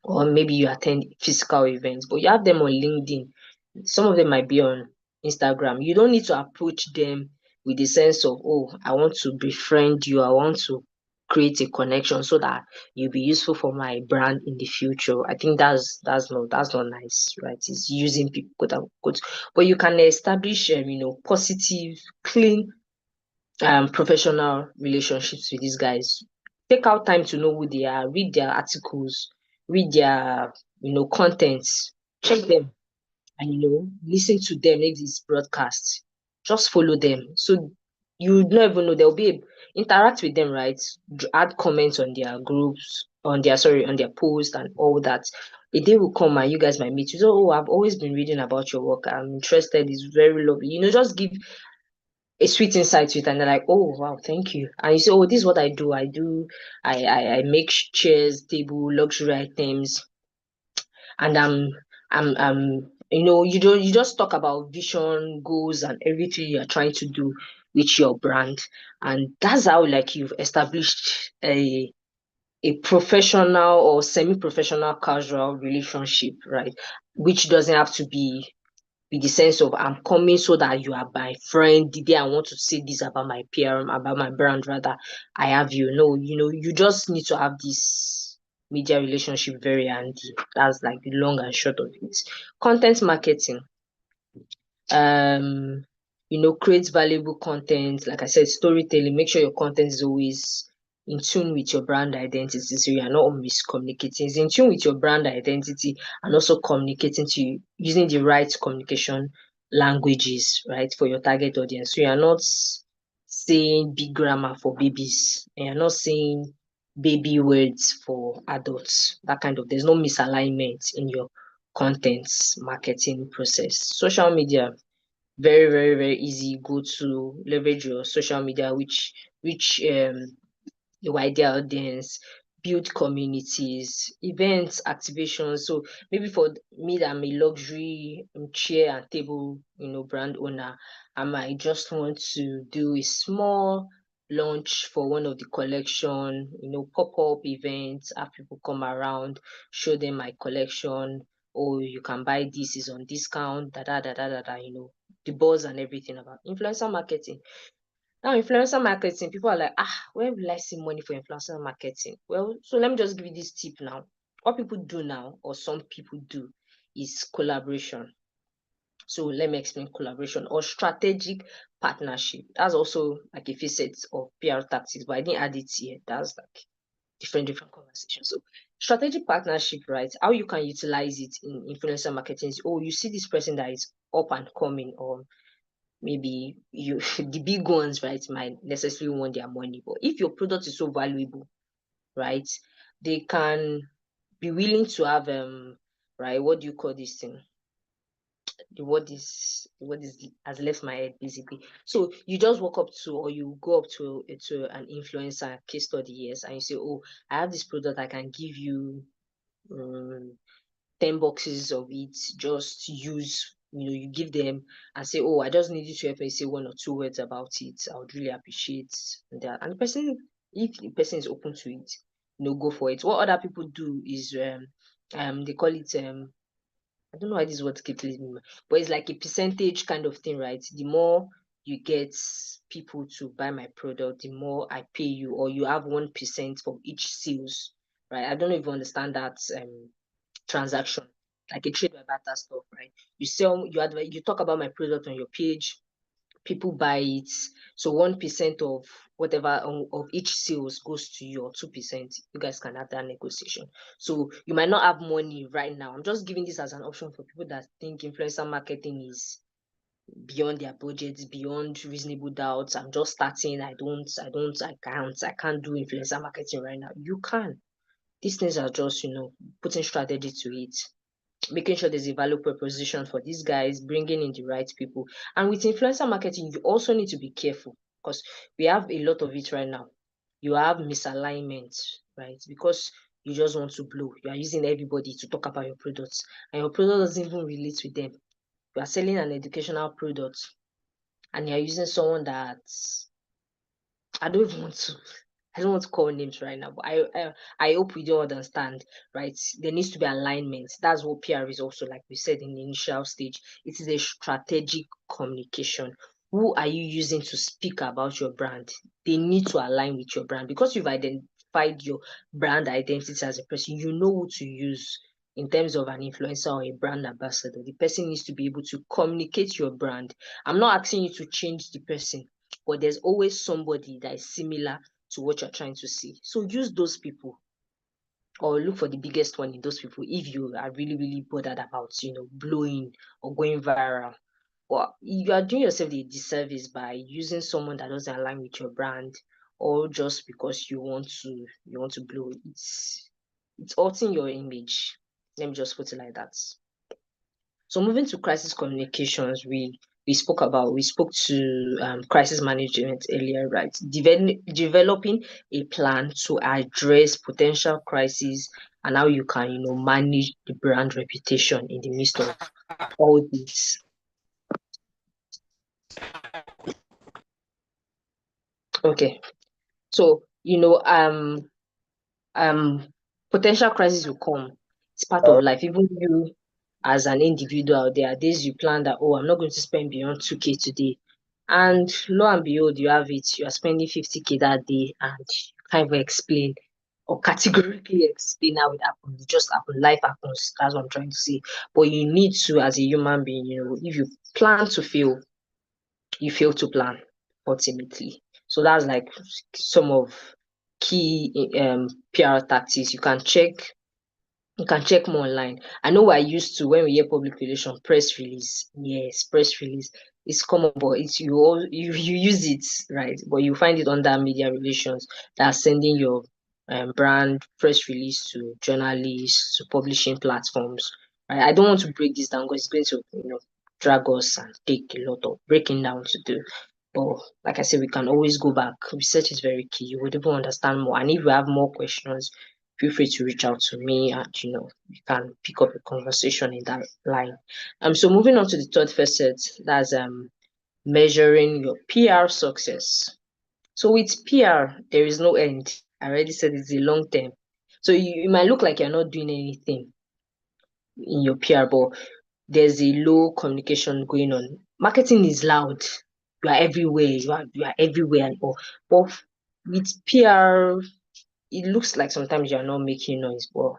or maybe you attend physical events, but you have them on LinkedIn. Some of them might be on Instagram. You don't need to approach them with the sense of, I want to befriend you. I want to create a connection so that you'll be useful for my brand in the future. I think that's not nice, right? It's using people, quote unquote. But you can establish, positive, clean, professional relationships with these guys. Take out time to know who they are, read their articles, read their contents, check them, and listen to them, make these broadcasts. Just follow them. So you never know, there'll be interact with them, right? Add comments on their groups, on their posts and all that. A day will come and you guys might meet. You say, I've always been reading about your work. I'm interested. It's very lovely. Just give a sweet insight to it, and they're like, oh wow, thank you. And you say, this is what I do. I make chairs, table, luxury items, and you just talk about vision, goals, and everything you're trying to do with your brand. And that's how, like, you've established a professional or semi-professional casual relationship, right? Which doesn't have to be with the sense of, I'm coming so that you are my friend. The day I want to say this about my PR, about my brand, rather, I have you. No, you just need to have this media relationship very handy. That's like the long and short of it. Content marketing. Um, create valuable content. Like I said, storytelling. Make sure your content is always in tune with your brand identity, so you are not miscommunicating. It's in tune with your brand identity and also communicating to you using the right communication languages, right, for your target audience. So you are not saying big grammar for babies, and you're not saying baby words for adults. There's no misalignment in your content marketing process. Social media, very, very, very easy. Go to leverage your social media, which the wider audience, build communities, events, activations. So maybe for me, that I'm a luxury chair and table, brand owner, I might just want to do a small launch for one of the collection, pop-up events, have people come around, show them my collection. Oh, you can buy this, is on discount, da da da da da da, the buzz and everything about influencer marketing. Now, influencer marketing, people are like, where will I see money for influencer marketing? Well, so let me just give you this tip now. What people do now, or some people do, is collaboration. So let me explain collaboration or strategic partnership. That's also like a facet of PR tactics, but I didn't add it here. That's like different conversations. So strategic partnership, right? How you can utilize it in influencer marketing is, oh, you see this person that is up and coming, or maybe you the big ones, right, might necessarily want their money. But if your product is so valuable, right, they can be willing to have right, what do you call this thing? The word has left my head basically. So you just walk up to, or you go up to an influencer case study, yes, and you say, oh, I have this product, I can give you 10 boxes of it, just use, you give them and say, oh, I just need you to help me say one or two words about it, I would really appreciate that. And the person, if the person is open to it, go for it. What other people do is they call it I don't know why this word keeps leaving me, but it's like a percentage kind of thing, right? The more you get people to buy my product, the more I pay you, or you have 1% from each sales, right? I don't know if you understand that transaction, like a trade by barter stuff, right? You sell, you talk about my product on your page, people buy it. So 1% of whatever of each sales goes to you, or 2%. You guys can have that negotiation. So you might not have money right now. I'm just giving this as an option for people that think influencer marketing is beyond their budgets, beyond reasonable doubts. I'm just starting. I can't do influencer marketing right now. You can. These things are just, putting strategy to it, making sure there's a value proposition for these guys, bringing in the right people. And with influencer marketing, you also need to be careful, because we have a lot of it right now. You have misalignment, right? Because you just want to blow. You are using everybody to talk about your products, and your product doesn't even relate with them. You are selling an educational product, and you're using someone that's, I don't even want to. I don't want to call names right now, but I hope we do understand, right? There needs to be alignment. That's what PR is also, like we said in the initial stage. It is a strategic communication. Who are you using to speak about your brand? They need to align with your brand, because you've identified your brand identity as a person. You know who to use in terms of an influencer or a brand ambassador. The person needs to be able to communicate your brand. I'm not asking you to change the person, but there's always somebody that is similar to what you're trying to see. So use those people, or look for the biggest one in those people if you are really, really bothered about, blowing or going viral. Well, you are doing yourself a disservice by using someone that doesn't align with your brand, or just because you want to blow. It's altering your image. Let me just put it like that. So moving to crisis communications, we spoke to crisis management earlier, right? Developing a plan to address potential crises, and how you can, manage the brand reputation in the midst of all this. Okay, so potential crisis will come. It's part of life. Even you, as an individual, there are days you plan that, oh, I'm not going to spend beyond 2K today. And lo and behold, you have it. You are spending 50K that day, and you can't even explain or categorically explain how it happened. It just happened. Life happens. That's what I'm trying to say. But you need to, as a human being, if you plan to fail, you fail to plan ultimately. So that's like some of key PR tactics. You can check more online. I know we're used to, when we hear public relation, press release. Yes, press release. It's common, but it's you use it, right? But you find it under media relations, that are sending your brand press release to journalists, to publishing platforms. Right? I don't want to break this down, because it's going to drag us and take a lot of breaking down to do. But like I said, we can always go back. Research is very key. You would even understand more. And if you have more questions, feel free to reach out to me, and we can pick up a conversation in that line. So moving on to the third facet, that's measuring your PR success. So with PR, there is no end. I already said it's a long term. So you might look like you're not doing anything in your PR, but there's a low communication going on. Marketing is loud. You are everywhere. You are everywhere. But with PR, it looks like sometimes you're not making noise, but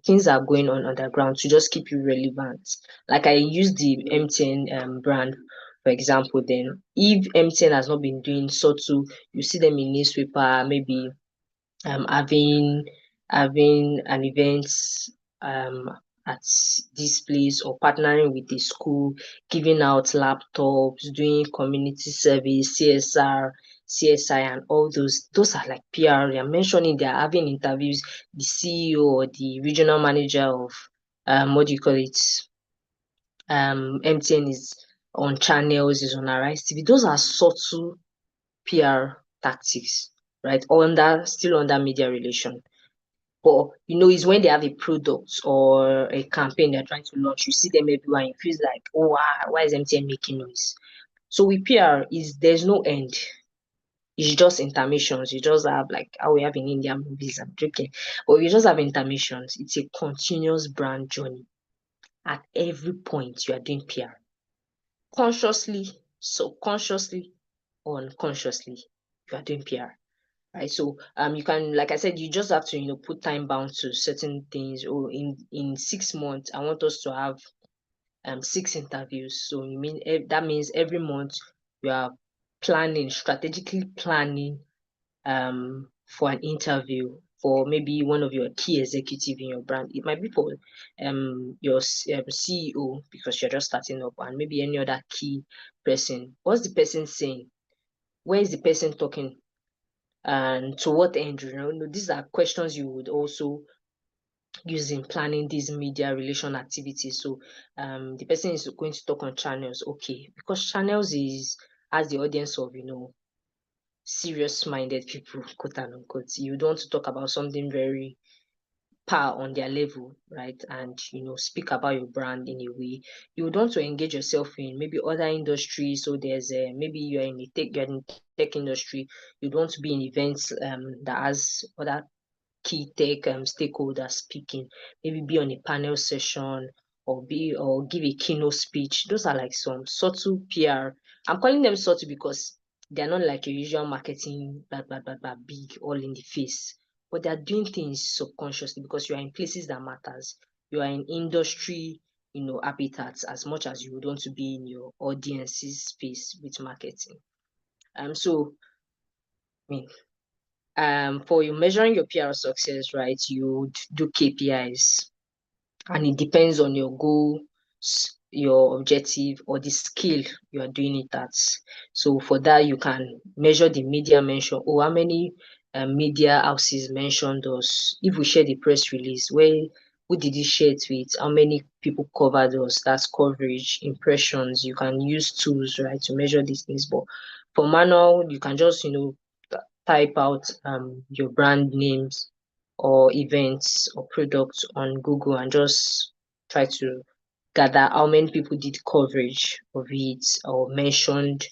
things are going on underground to just keep you relevant. Like I use the MTN brand, for example, then if MTN has not been doing subtle, you see them in newspaper, maybe having an event um at this place, or partnering with a school, giving out laptops, doing community service, CSI, and all those are like PR. They're mentioning, they're having interviews, the CEO or the regional manager of what do you call it? MTN is on channels, is on Arise TV. Those are subtle PR tactics, right? Still under media relation. But it's when they have a product or a campaign they're trying to launch, you see them everywhere, and it feels like, oh, why is MTN making noise? So with PR, there's no end. It's just intermissions. You just have like how we have in Indian movies. I'm joking, but you just have intermissions. It's a continuous brand journey. At every point, you are doing PR, consciously, subconsciously, or unconsciously. You are doing PR. Right, so you can, like I said, you just have to put time bound to certain things. Or in 6 months, I want us to have 6 interviews. So that means every month you are strategically planning for an interview for maybe one of your key executive in your brand. It might be for your CEO, because you're just starting up, and maybe any other key person. What's the person saying? Where is the person talking? And to what end? These are questions you would also use in planning these media relation activities. So the person is going to talk on channels, okay, because channels has the audience of serious minded people, quote and unquote. You don't want to talk about something very par on their level, right? And speak about your brand in a way you would want to engage yourself in, maybe other industries. So there's maybe you're in tech industry, you'd want to be in events that has other key tech stakeholders speaking, maybe be on a panel session, or give a keynote speech. Those are like some subtle PR. I'm calling them subtle because they're not like your usual marketing, big, all in the face. But they're doing things subconsciously because you are in places that matters. You are in industry, habitats, as much as you would want to be in your audience's space with marketing. So I mean, for you measuring your PR success, right, you would do KPIs, and it depends on your goal, your objective, or the skill you are doing it at. So for that, you can measure the media mention. Oh, how many media houses mentioned us? If we share the press release, who did you share it with? How many people covered us? That's coverage, impressions. You can use tools, right, to measure these things. But for manual, you can just type out your brand names or events or products on Google, and just try to gather how many people did coverage of it or mentioned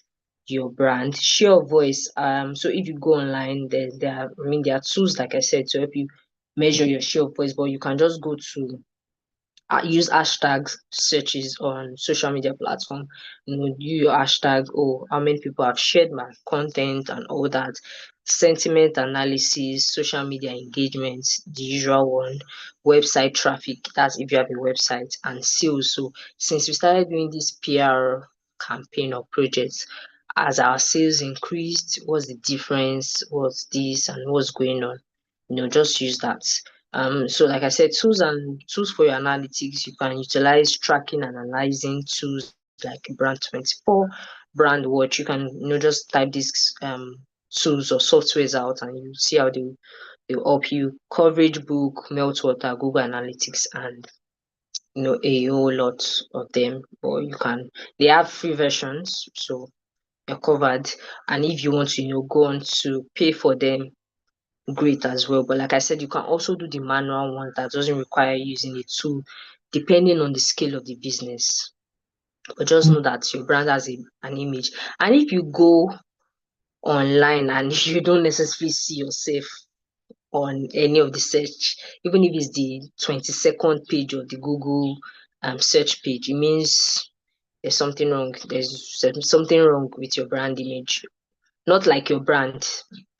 your brand. Share of voice. So if you go online, there are tools, like I said, to help you measure your share of voice, but you can just go to use hashtags searches on social media platform. Do your hashtag, oh, how many people have shared my content and all that. Sentiment analysis, social media engagement, the usual one. Website traffic, that's if you have a website. And sales. So since we started doing this PR campaign or projects, as our sales increased, what's the difference, what's this, and what's going on? Just use that. So like I said, tools for your analytics, you can utilize tracking and analyzing tools like Brand24, Brandwatch. You can just type these tools or softwares out, and you see how they help you. Coverage Book, Meltwater, Google Analytics, and a whole lot of them. Or they have free versions, so you're covered. And if you want to go on to pay for them, great as well. But like I said, you can also do the manual one that doesn't require using a tool, depending on the scale of the business. But just know that your brand has an image. And if you go online and you don't necessarily see yourself on any of the search, even if it's the 22nd page of the Google search page, it means there's something wrong. There's something wrong with your brand image. Not like your brand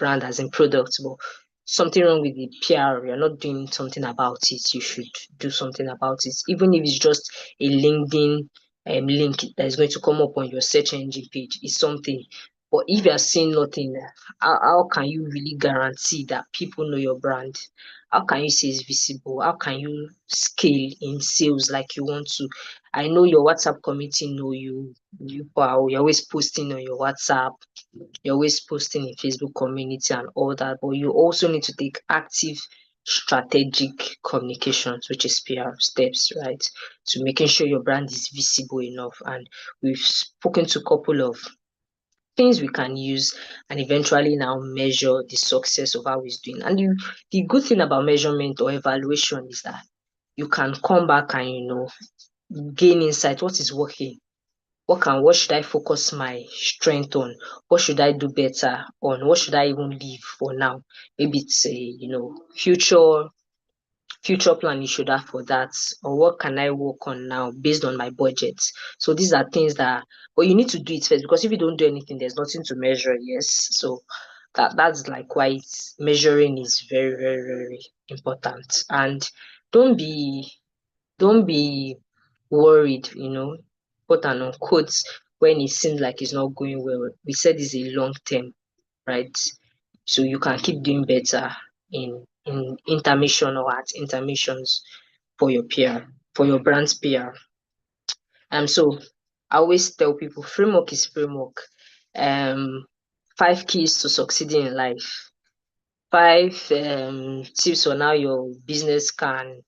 as in product, but something wrong with the PR, you're not doing something about it, you should do something about it. Even if it's just a LinkedIn link that is going to come up on your search engine page, is something. But if you're seeing nothing, how can you really guarantee that people know your brand? How can you say it's visible? How can you scale in sales like you want to? I know your WhatsApp community know you. You're always posting on your WhatsApp, you're always posting in Facebook community and all that, but you also need to take active strategic communications, which is PR steps, right? To making sure your brand is visible enough. And we've spoken to a couple of things we can use and eventually now measure the success of how it's doing. And the good thing about measurement or evaluation is that you can come back and gain insight. What is working? What should I focus my strength on? What should I do better on? What should I even leave for now? Maybe it's a future plan you should have for that, or what can I work on now based on my budget. So these are things that, but you need to do it first, because if you don't do anything, there's nothing to measure. Yes, so that's like why measuring is very, very, very important. And don't be don't be worried, quote and unquote, when it seems like it's not going well. We said it's a long term, right? So you can keep doing better in intermission or at intermissions for your PR, for your brand's PR. So I always tell people framework is framework. Um, 5 keys to succeeding in life. Five tips on how your business can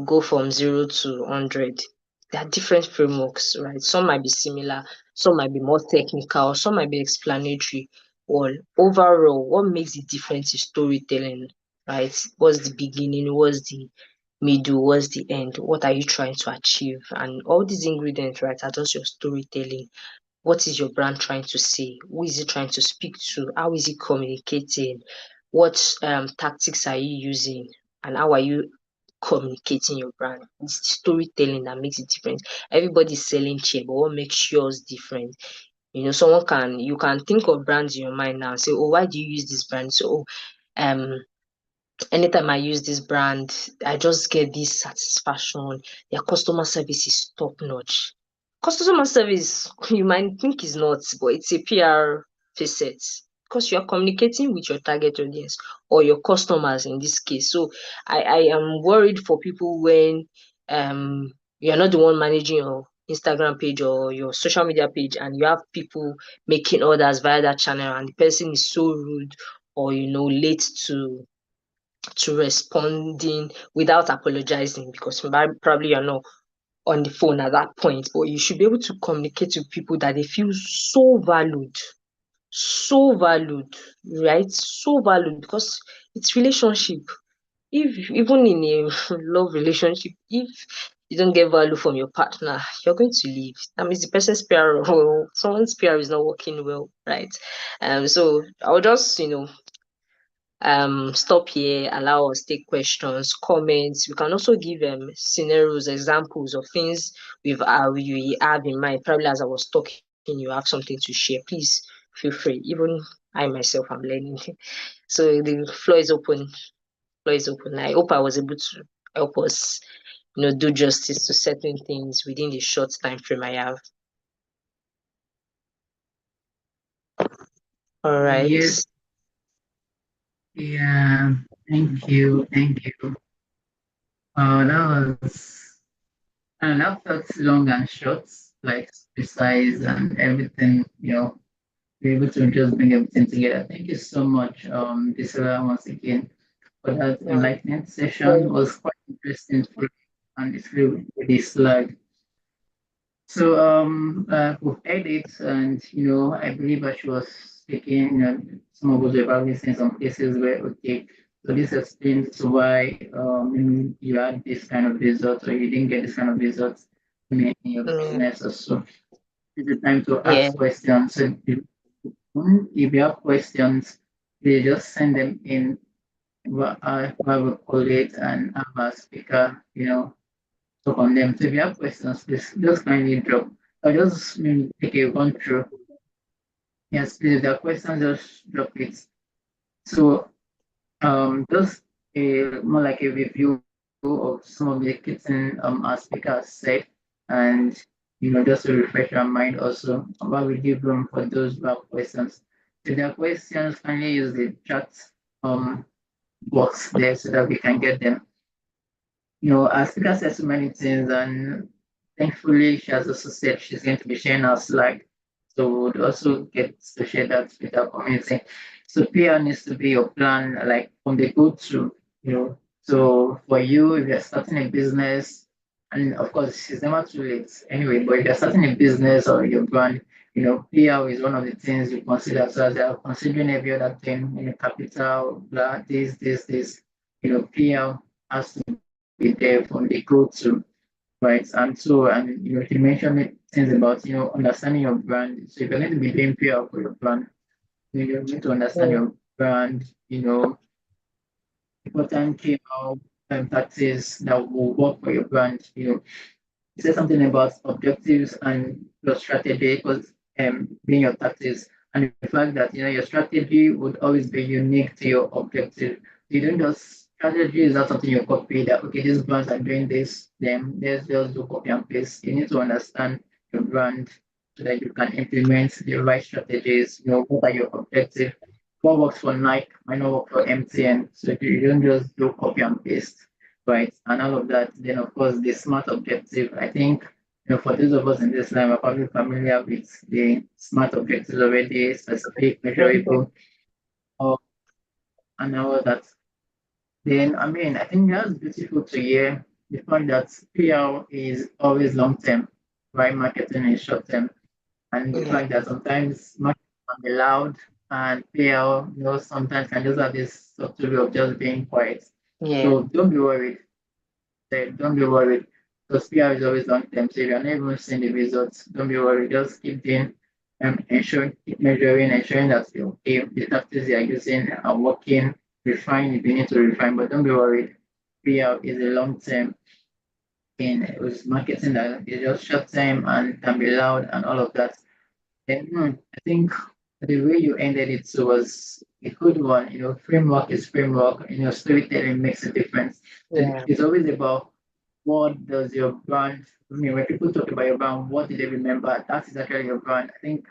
go from 0 to 100. There are different frameworks, right? Some might be similar, some might be more technical, some might be explanatory. Well, overall, what makes the difference is storytelling, right? What's the beginning? What's the middle? What's the end? What are you trying to achieve? And all these ingredients, right, are just your storytelling. What is your brand trying to say? Who is it trying to speak to? How is it communicating? What tactics are you using? And how are you communicating your brand? It's the storytelling that makes it different. Everybody's selling cheap, but what makes yours different? You can think of brands in your mind now and say, oh, why do you use this brand? So, um, anytime I use this brand, I just get this satisfaction. Their customer service is top notch. Customer service, you might think is not, but it's a PR facet, because you are communicating with your target audience or your customers in this case. So I am worried for people when you're not the one managing your Instagram page or your social media page, and you have people making orders via that channel, and the person is so rude or late to responding without apologizing, because probably you're not on the phone at that point. But you should be able to communicate with people that they feel so valued, right? So valued, because it's relationship. If even in a love relationship, if you don't get value from your partner, you're going to leave. That means the person's PR or someone's PR is not working well, right? So I'll just stop here, allow us take questions, comments. We can also give scenarios, examples of things we have in mind. Probably as I was talking, you have something to share. Please feel free. Even I myself am learning. So the floor is open. Floor is open. I hope I was able to help us, do justice to certain things within the short time frame I have. All right. Yes, yeah, thank you, thank you. That was, and that felt long and short, like precise and everything, be able to just bring everything together. Thank you so much, Bisola, once again, for that Mm, enlightening session. It well, was quite interesting for me, and it's really slag. So with edits, and I believe that she was speaking, some of us were probably saying some places where, okay, so this explains why you had this kind of results, or you didn't get this kind of results in your mm, business or so. It's the time to yeah. ask questions. So if you have questions, they just send them in what we call it, and have a speaker, talk on them. So if you have questions, please just kindly drop. I'll just take a run through. Yes, please, if there are questions, just drop it. So Just more like a review of some of the kitten our speakers said, and just to refresh our mind also, while we give room for those who have questions. If there are questions, kindly use the chat um box there so that we can get them. Our speaker said so many things, and thankfully, she has also said she's going to be sharing our slide. So we would also get to share that with our community. So PR needs to be your plan, like from the go to, So for you, if you're starting a business, and of course, it's never too late anyway, but if you're starting a business or your brand, PR is one of the things you consider. So as you're considering every other thing, capital, blah, this, PR has to be there from the go to, right? And you mentioned things about understanding your brand. So if you're going to be doing PR for your brand, you need to understand Yeah. your brand, important PR practice that will work for your brand. You said something about objectives and your strategy because being your tactics and the fact that your strategy would always be unique to your objective. You don't just strategy is not something you copy that okay these brands are doing this, then let's just do copy and paste. You need to understand your brand so that you can implement the right strategies. What are your objectives? What works for Nike might not work for MTN. So you don't just do copy and paste, right? And all of that. Then, of course, the SMART objective. I think, for those of us in this line, we're probably familiar with the SMART objectives already, specific, Okay. measurable, uh, and all of that. Then, I mean, I think that's beautiful to hear the fact that PR is always long term, right? Marketing is short term. And the Yeah. fact that sometimes marketing can be loud and PR, sometimes can just have this subtle way of just being quiet. Yeah. So don't be worried. Don't be worried. Because PR is always long term. So if you're not even seeing the results, don't be worried. Just keep doing ensuring, keep measuring, ensuring that okay, the tactics you are using are working, refine if you need to refine, but don't be worried. PR is a long term thing. It was marketing that is just short term and can be loud and all of that. And I think the way you ended it was a good one. Framework is framework. Storytelling makes a difference. So Yeah. it's always about what does your brand, I mean, when people talk about your brand, what do they remember? That is actually your brand. I think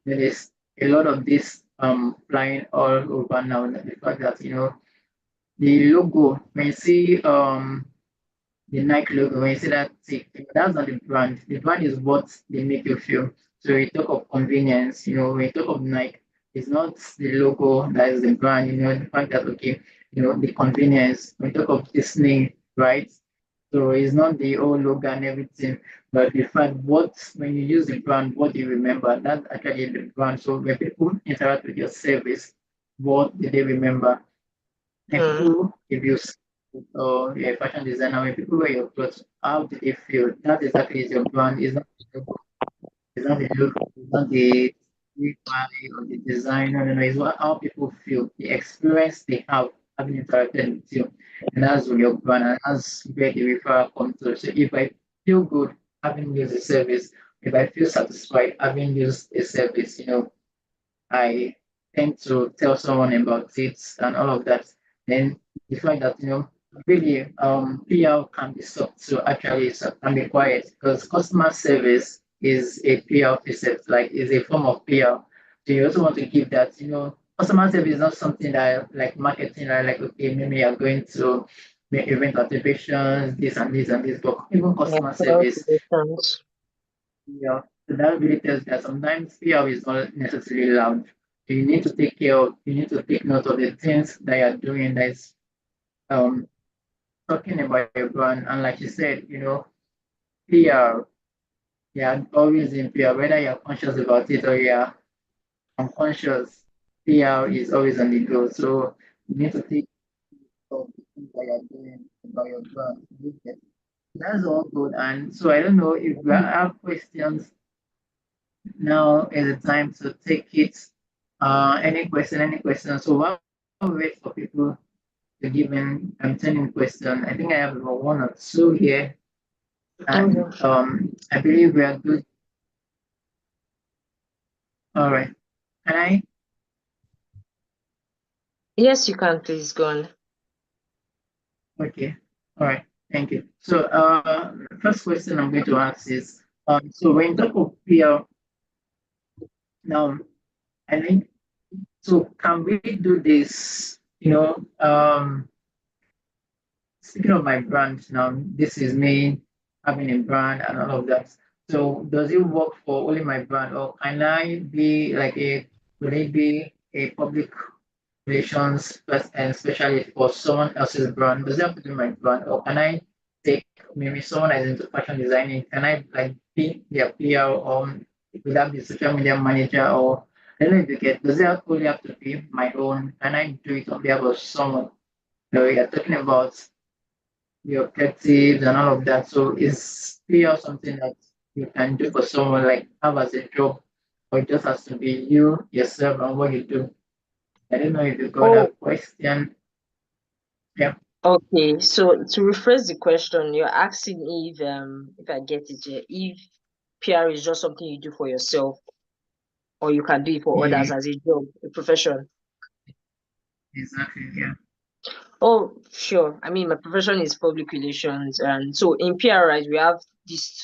there is a lot of this flying all over now. The fact that, the logo, when you see the Nike logo, when you see that tick, that's not the brand. The brand is what they make you feel. So we talk of convenience, when you talk of Nike, it's not the logo that is the brand, the fact that okay, the convenience. When you talk of Disney, right? So it's not the old logo and everything, but the fact what when you use the brand, what do you remember? That's actually the brand. So when people interact with your service, what do they remember? And Mm. people, if you or you're a fashion designer, when people wear your clothes, how do they feel? That exactly is your brand. It's not the UI or the design. No. It's how people feel, the experience they have having interacted with you. And that's your brand, and that's where the referral comes to. So if I feel good having used the service, if I feel satisfied having used a service, I tend to tell someone about it and all of that. Then the fact that really PR can be stopped to actually can be quiet because customer service is a PR facet, like is a form of PR. So you also want to give that, customer service is not something that like marketing, right? Like okay, maybe you're going to make event activations, this and this and this, but even Yeah. customer Well, service, relations. so that really tells that sometimes PR is not necessarily loud. You need to take care of, you need to take note of the things that you're doing that's um talking about your brand. And like you said, PR, yeah, always in PR, whether you're conscious about it or you're unconscious, PR is always on the go. So you need to take note of the things that you're doing about your brand. That's all good. And so I don't know if you have questions. Now is the time to take it. Any question, any question. So while we wait for people to give in turning question, I think I have about one or two here, and Okay. I believe we are good. All right. Can I? Yes, you can. Please go on. Okay. All right. Thank you. So, first question I'm going to ask is, so when you talk of PR now, I think, so can we do this, speaking of my brand now, this is me having a brand and all of that. So does it work for only my brand, or can I be like will it be a public relations person, and especially for someone else's brand? Does it have to be my brand, or can I take maybe someone that is into fashion designing? Can I like be their PR, or will that be social media manager, or I don't know if you get, does it only have to be my own? Can I do it on behalf of someone? No, we are talking about the objectives and all of that. So is PR something that you can do for someone, like have as a job, or it just has to be you, yourself, and what you do? I don't know if you got Oh, that question. Yeah. okay. So to rephrase the question, you're asking if I get it, if PR is just something you do for yourself, or you can do it for Yeah, others as a job, a profession. exactly. Yeah. Oh, sure. I mean, my profession is public relations, and so in PR, right, we have these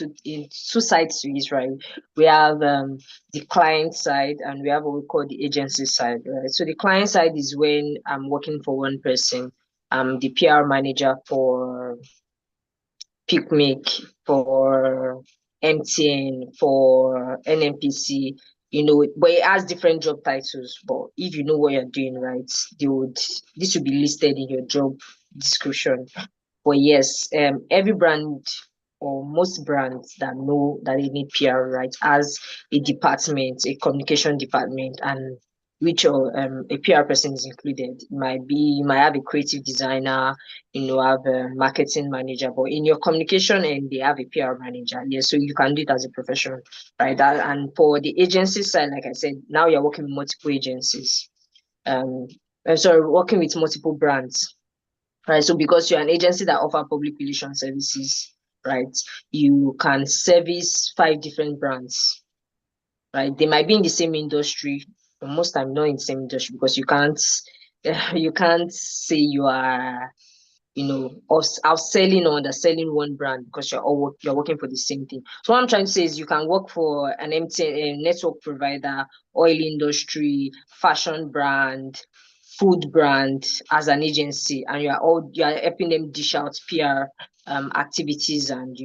two sides to it, right? We have the client side, and we have what we call the agency side, right? So the client side is when I'm working for one person. I'm the PR manager for Picnic, for MTN, for NNPC, but it has different job titles. But if you know what you're doing, right, this would be listed in your job description. But yes, every brand or most brands that know that they need PR, right, has a department, a communication department, and which a PR person is included. You might have a creative designer, have a marketing manager, but in your communication and they have a PR manager. Yes, so you can do it as a profession, right? And for the agency side, like I said, now you're working with multiple agencies. Um, I'm sorry, working with multiple brands, right? So because you're an agency that offer public relations services, right, you can service 5 different brands, right? They might be in the same industry, but most time not in the same industry because you can't say you are outselling or underselling one brand because you're working for the same thing. So what I'm trying to say is you can work for an MTN network provider, oil industry, fashion brand, food brand as an agency, and you are helping them dish out PR activities and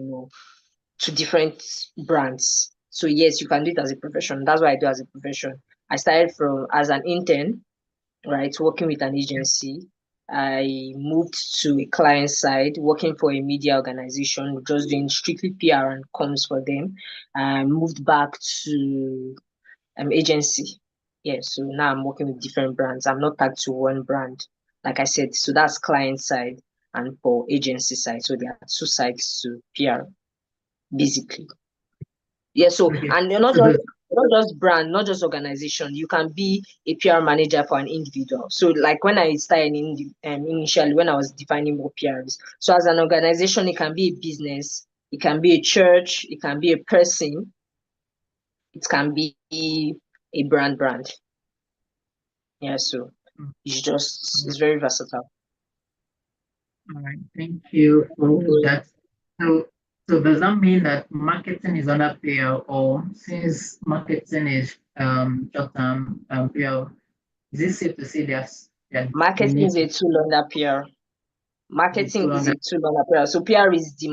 to different brands. So yes, you can do it as a profession. That's what I do as a profession. I started from as an intern, right, working with an agency. I moved to a client side, working for a media organization, just doing strictly PR and comms for them. I moved back to agency. Yeah, so now I'm working with different brands. I'm not tagged to one brand, like I said. So that's client side and for agency side. So there are two sides to PR, basically. Yeah, so Okay. and you're not So just the not just brand, not just organization. You can be a PR manager for an individual. So like when I started initially when I was defining what PR is. So as an organization, it can be a business, it can be a church, it can be a person, it can be a brand. Yeah, so it's very versatile. all right. Thank you for that. So does that mean that marketing is under PR, or since marketing is short term PR, is it safe to say we Marketing need is a tool under PR. to Marketing is under a tool on PR. So PR is the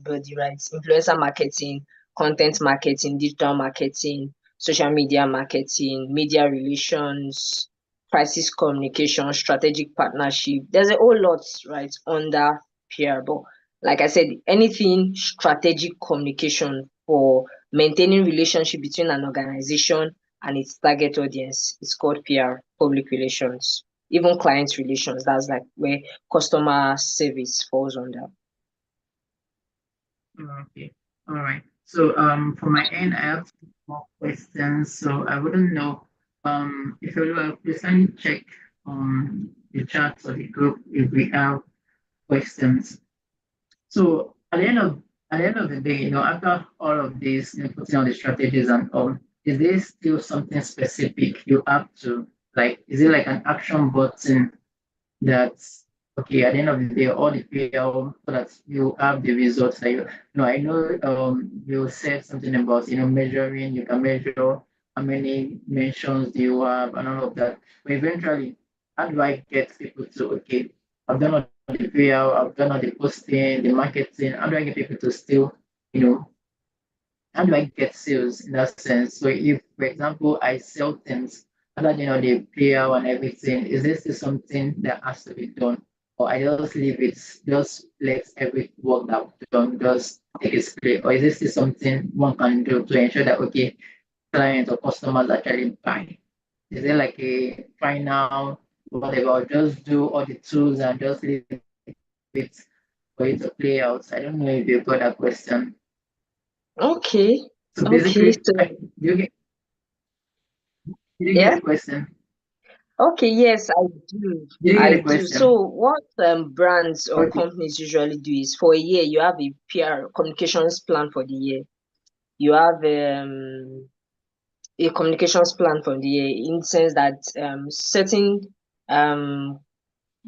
body, right? Influencer marketing, content marketing, digital marketing, social media marketing, media relations, crisis communication, strategic partnership. There's a whole lot, right, under PR. But like I said, anything strategic communication for maintaining relationship between an organization and its target audience is called PR, public relations. Even client relations, that's like where customer service falls under. okay. All right. So for my end, I have some more questions. So I wouldn't know if you will please let me check the chat or the group if we have questions. So at the end of the day, after all of this, putting on the strategies and all, is there still something specific you have to Like, is it like an action button that's okay at the end of the day, all the payout so that you have the results that you know. I know you said something about measuring, you can measure how many mentions do you have and all of that. But eventually, how do I get people to okay, I've done all the payout, I've done all the posting, the marketing, how do I get people to still, you know, how do I get sales in that sense? So if, for example, I sell things, other than the player and everything, is this is something that has to be done? Or I just leave it, just let every work that I've done just take its place? Or is this is something one can do to ensure that okay, clients or customers actually buy? Is it like a final whatever, or just do all the tools and just leave it for it to play out? I don't know if you got that question. Okay. So Okay. basically, So you get did you get yeah. the question? Okay. Yes, I do. Did you get I the do. So question? what brands or Okay. companies usually do is for a year you have a PR communications plan for the year. You have a communications plan for the year in the sense that certain um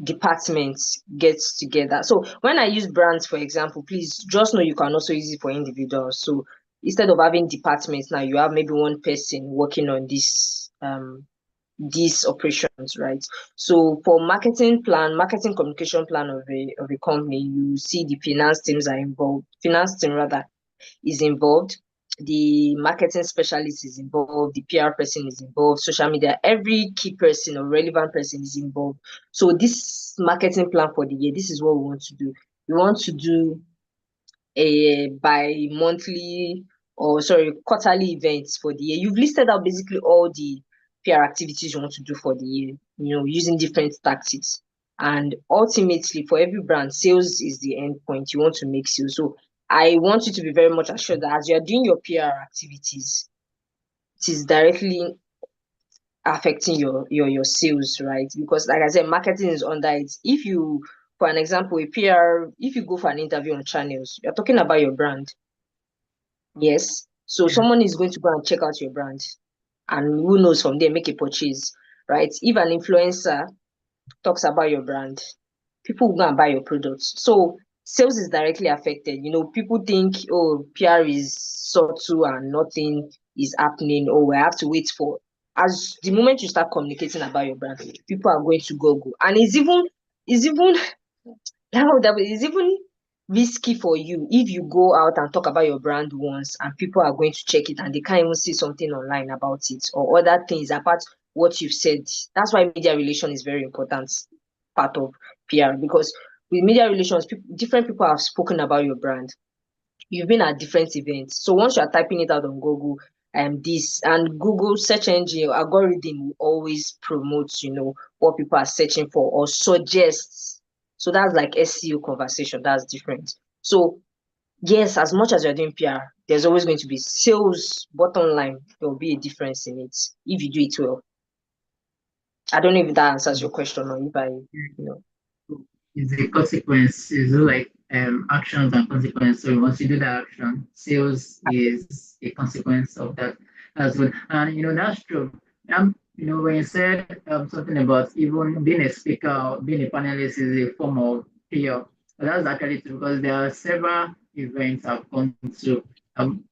departments get together. So when I use brands, for example, please just know you can also use it for individuals. So instead of having departments now, you have maybe one person working on this these operations, right? So for marketing communication plan of a company, you see the finance teams are involved. Finance team rather is involved. The marketing specialist is involved, the PR person is involved, social media, every key person or relevant person is involved. So this marketing plan for the year, this is what we want to do. We want to do a bi-monthly or sorry, quarterly events for the year. You've listed out basically all the PR activities you want to do for the year, using different tactics. And ultimately, for every brand, sales is the end point. You want to make sales. So I want you to be very much assured that as you are doing your PR activities, it is directly affecting your sales, right? Because like I said, marketing is under it. If you, for an example, a PR, if you go for an interview on channels, you're talking about your brand. Yes. So Yeah. someone is going to go and check out your brand, and who knows from there, make a purchase, right? If an influencer talks about your brand, people will go and buy your products. So sales is directly affected. People think, oh, PR is subtle and nothing is happening, or we have to wait for. As the moment you start communicating about your brand, people are going to Google, and it's even that is even risky for you if you go out and talk about your brand once and people are going to check it and they can't even see something online about it or other things apart what you've said. That's why media relation is very important part of PR, because with media relations, different people have spoken about your brand. You've been at different events. So once you're typing it out on Google, this and Google search engine algorithm will always promote, what people are searching for or suggests. So that's like SEO conversation. That's different. So yes, as much as you're doing PR, there's always going to be sales bottom line. There will be a difference in it if you do it well. I don't know if that answers your question or if I. Is a consequence, is like actions and consequences. So once you do that action, sales is a consequence of that as well. And that's true. When you said something about even being a speaker, being a panelist is a form of PR. But that's actually true because there are several events I've gone to.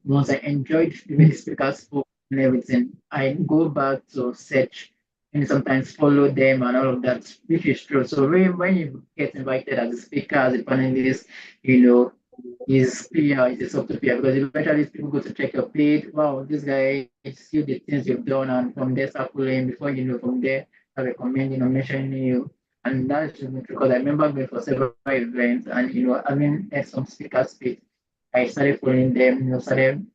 Once I enjoyed the way the speakers spoke and everything, I go back to search and sometimes follow them and all of that, which is true. So when you get invited as a speaker, as a panelist, is PR, it's up to PR because eventually people go to check your plate. Wow, this guy see the things you've done, and from there start following before from there I recommend, mentioning you. And that's true because I remember going for several events and having some speakers speak. I started following them, started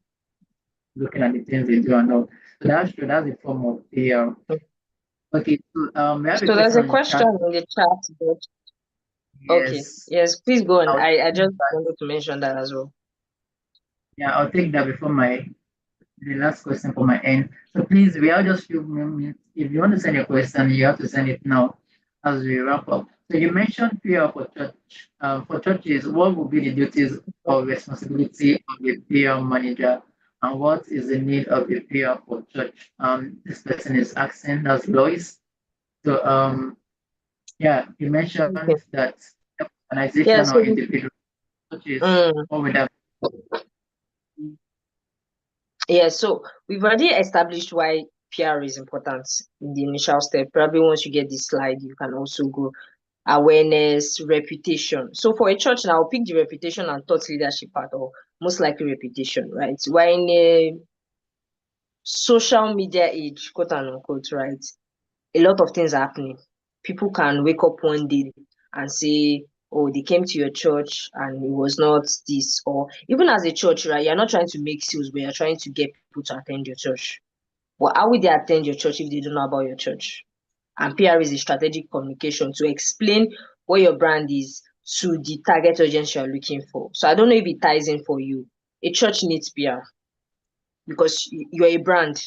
looking at the things they do and all. So that's true, that's a form of PR. Okay, so we have a So there's question a on the question chat. in the chat. Okay. Yes, Yes, please go on. I'll I take just that. wanted to mention that as well. Yeah, I'll take that before the last question for my end. So please, we are just few minutes. If you want to send a question, you have to send it now as we wrap up. So you mentioned prayer for church. For churches, what would be the duties or responsibility of a prayer manager, and what is the need of a prayer for church? This person is asking. That's Lois. So yeah, you Okay. mentioned that Yeah, organization or so individual, which is mm, what would that yeah, so we've already established why PR is important in the initial step. Probably once you get this slide, you can also go awareness, reputation. So for a church now, I'll pick the reputation and thought leadership part, or most likely reputation, right? We're in a social media age, quote and unquote, right? A lot of things are happening. People can wake up one day and say, oh, they came to your church and it was not this. Or even as a church, right, you're not trying to make sales, but you're trying to get people to attend your church. Well, how will they attend your church if they don't know about your church? And PR is a strategic communication to explain what your brand is to the target audience you're looking for. So I don't know if it ties in for you. A church needs PR because you're a brand.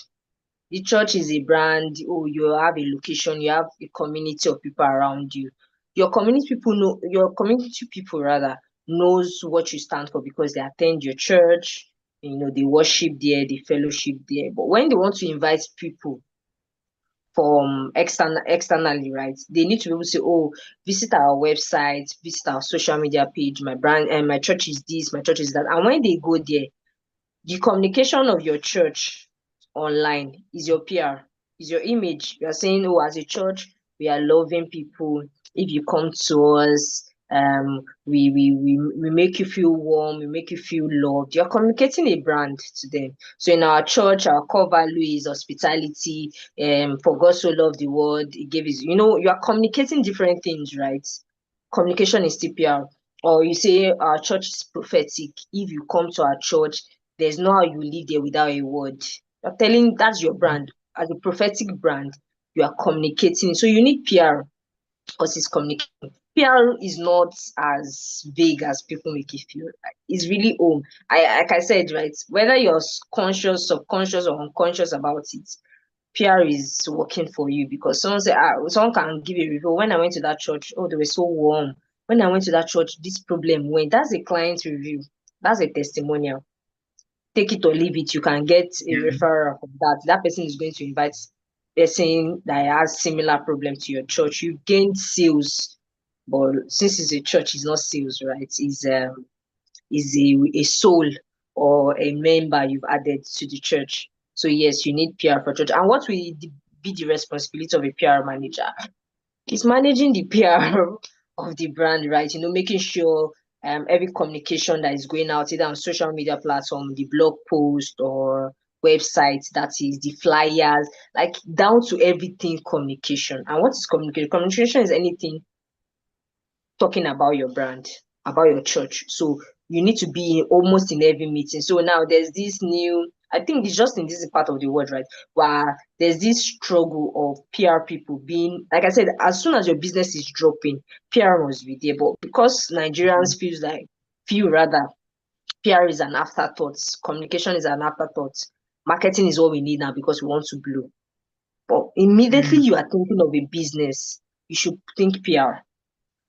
The church is a brand. Oh, you have a location, you have a community of people around you. Your community people rather knows what you stand for because they attend your church, they worship there, they fellowship there. But when they want to invite people from externally, right? They need to be able to say, oh, visit our website, visit our social media page, my brand and my church is this, my church is that. And when they go there, the communication of your church online is your PR, is your image. You are saying, oh, as a church, we are loving people. If you come to us, we make you feel warm, we make you feel loved. You're communicating a brand to them. So in our church, our core value is hospitality. For God so loved the world, He gave His. You are communicating different things, right? Communication is TPR. Or you say our church is prophetic. If you come to our church, there's no how you live there without a word. You're telling that's your brand. As a prophetic brand, you are communicating. So you need PR because it's communicating. PR is not as vague as people make it feel. It's really home. Like I said, right? Whether you're conscious, subconscious, or unconscious about it, PR is working for you because someone can give a review. When I went to that church, oh, they were so warm. When I went to that church, this problem went. That's a client review. That's a testimonial. Take it or leave it. You can get a yeah, referral from that. That person is going to invite person that has similar problem to your church. You gained sales, but since it's a church, it's not sales, right? Is a soul or a member you've added to the church. So yes, you need PR for church. And what will be the responsibility of a PR manager? It's managing the PR of the brand, right? Making sure every communication that is going out either on social media platform, the blog post or website, that is the flyers, like down to everything communication. And what is communication? Communication is anything talking about your brand, about your church. So you need to be almost in every meeting. So now there's this new, I think it's just in this part of the world, right? Where there's this struggle of PR people being, like I said, as soon as your business is dropping, PR must be there. But because Nigerians feel rather PR is an afterthought, communication is an afterthought, marketing is what we need now because we want to blow. But immediately mm, you are thinking of a business, you should think PR.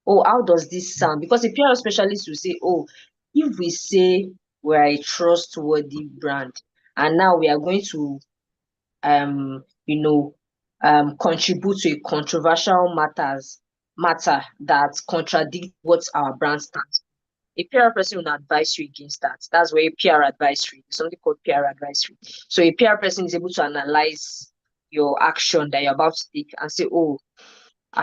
Oh, how does this sound? Because a PR specialist will say, oh, if we say we're a trustworthy brand and now we are going to you know contribute to a controversial matter that contradict what our brand stands for. A PR person will advise you against that. That's where PR advisory, something called PR advisory. So a PR person is able to analyze your action that you're about to take and say, oh,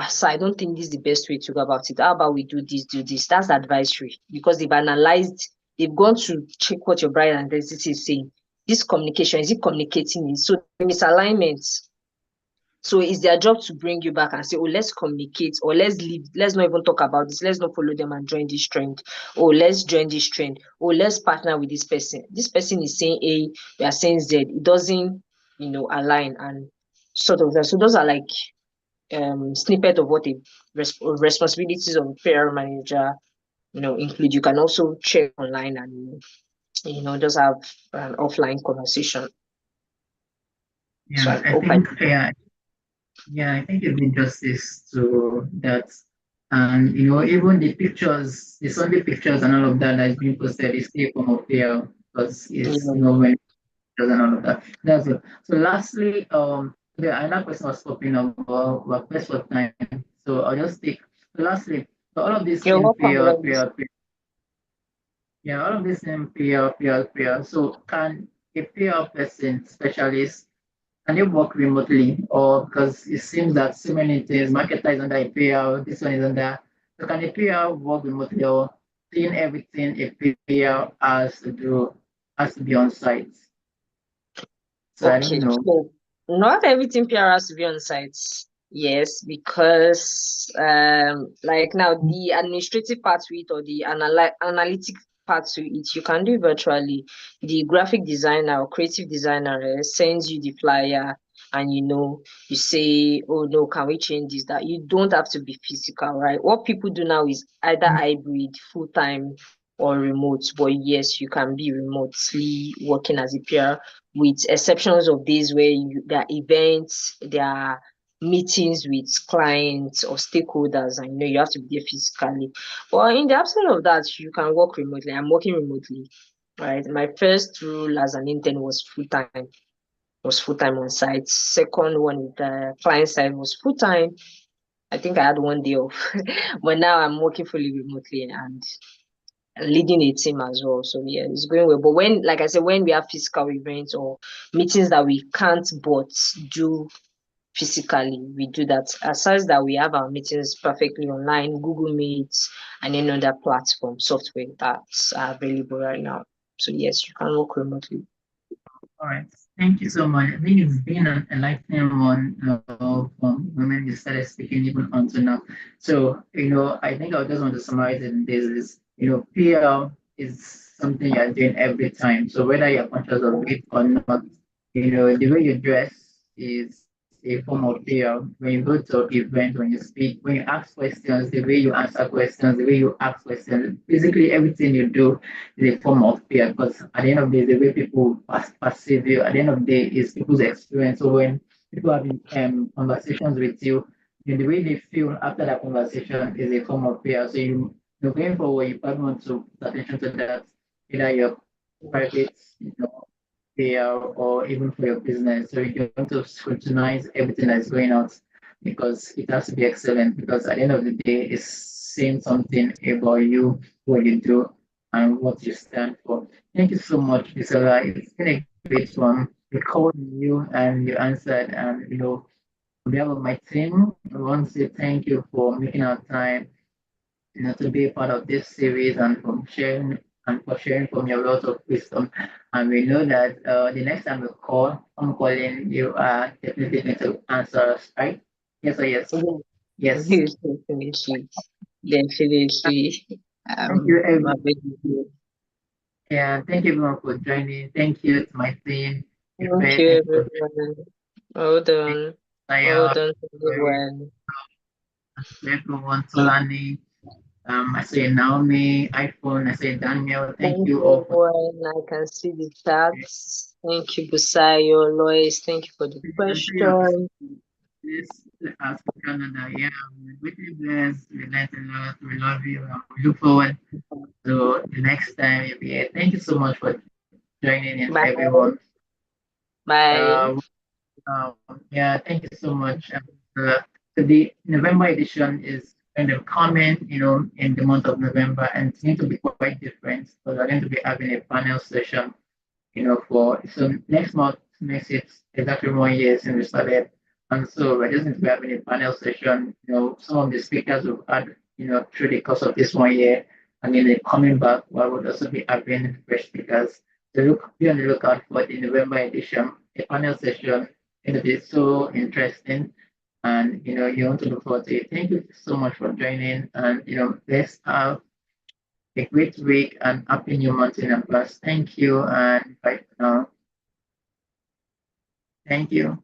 so I don't think this is the best way to go about it. How about we do this, do this? That's advisory because they've gone to check what your brand identity is saying. This communication, is it communicating it? So misalignment. So it's their job to bring you back and say, oh, let's communicate, or let's leave, let's not even talk about this, let's not follow them and join this trend. Oh, let's join this trend. Oh, let's partner with this person. This person is saying A, we are saying Z. It doesn't, align and sort of that. So those are like snippet of what the responsibilities of a PR manager include. You can also check online and just have an offline conversation. So yeah. I hope I I think you did justice to that. And even the pictures, the Sunday pictures and all of that is being posted is still from up there because it's yeah. when pictures and all of that. That's it. So lastly, Yeah, another question was popping up, but we're pressed for time. So I'll just take, lastly, so all of this You're in welcome, PR, Lois. PR, PR. Yeah, all of this in PR, PR, PR. So can a PR person, specialist, can you work remotely? Or because it seems that so many things, marketer is under a PR, this one is under. So can a PR work remotely or seeing everything a PR has to do, has to be on site? So I don't Okay, know. so not everything PR has to be on site. Yes, because like now the administrative part to it or the analytic part to it, you can do it virtually. The graphic designer or creative designer sends you the flyer and you say, oh no, can we change this? That you don't have to be physical, right? What people do now is either hybrid, full time or remote. But yes, you can be remotely working as a PR with exceptions of days where there are events, there are meetings with clients or stakeholders, and you have to be there physically. But in the absence of that, you can work remotely. I'm working remotely, right? My first role as an intern was full time on site. Second one with the client side was full time. I think I had one day off, but now I'm working fully remotely and leading a team as well. So yeah, it's going well. But when, like I said, when we have physical events or meetings that we can't but do physically, we do that. Aside that, we have our meetings perfectly online, Google Meets, and any other platform software that's available right now. So yes, you can work remotely. All right. Thank you so much. I think it's been an enlightening one from when you started speaking even until now. So, I think I just want to summarize it in this is, PR is something you're doing every time. So whether you're conscious of it or not, the way you dress is a form of PR. When you go to events, when you speak, when you ask questions, the way you answer questions, the way you ask questions, basically everything you do is a form of fear because at the end of the day, the way people perceive you, at the end of the day, is people's experience. So when people have conversations with you, the way they feel after that conversation is a form of fear. So going forward, you probably want to pay attention to that, either your private, fear or even for your business. So you want to scrutinize everything that's going on because it has to be excellent because at the end of the day, it's saying something about you, what you do, and what you stand for. Thank you so much, Bisola. It's been a great one. We called you and you answered, and on behalf of my team, I want to say thank you for making our time, to be a part of this series and for sharing from your wealth of wisdom. And we know that the next time we call, I'm calling, you are definitely going to answer us, right? Yes or yes? Yes. Yes, definitely, definitely. Thank you, I'm everyone. available. Yeah, thank you everyone for joining. Thank you to my team. Thank Thank you, you for everyone. Well joining. done. Well Saya, done, everyone. everyone, Solani. I say Naomi, iPhone. I say Daniel. Thank Thank you you, all for everyone. I can see the chats. Thank you, Busayo, Lois. Thank you for the and to you. question. This as for Canada. Yeah, we're really blessed. We learned a lot. We love you. We look forward to the next time you'll be here. Thank you so much for joining in, Bye. everyone. Bye. Uh, yeah, thank you so much. So the November edition is going to come in the month of November, and it's going to be quite different because we're going to be having a panel session for so next month makes it exactly 1 year since we started. And so we're just going to be having a panel session. Some of the speakers we've had, through the course of this 1 year, and then they're coming back. We will also be having fresh speakers. So be on the lookout for the November edition, a panel session. It'll be so interesting. And you want to look forward to it. Thank you so much for joining. And let's have a great week and happy new month in advance. Thank you and bye for now. Thank you.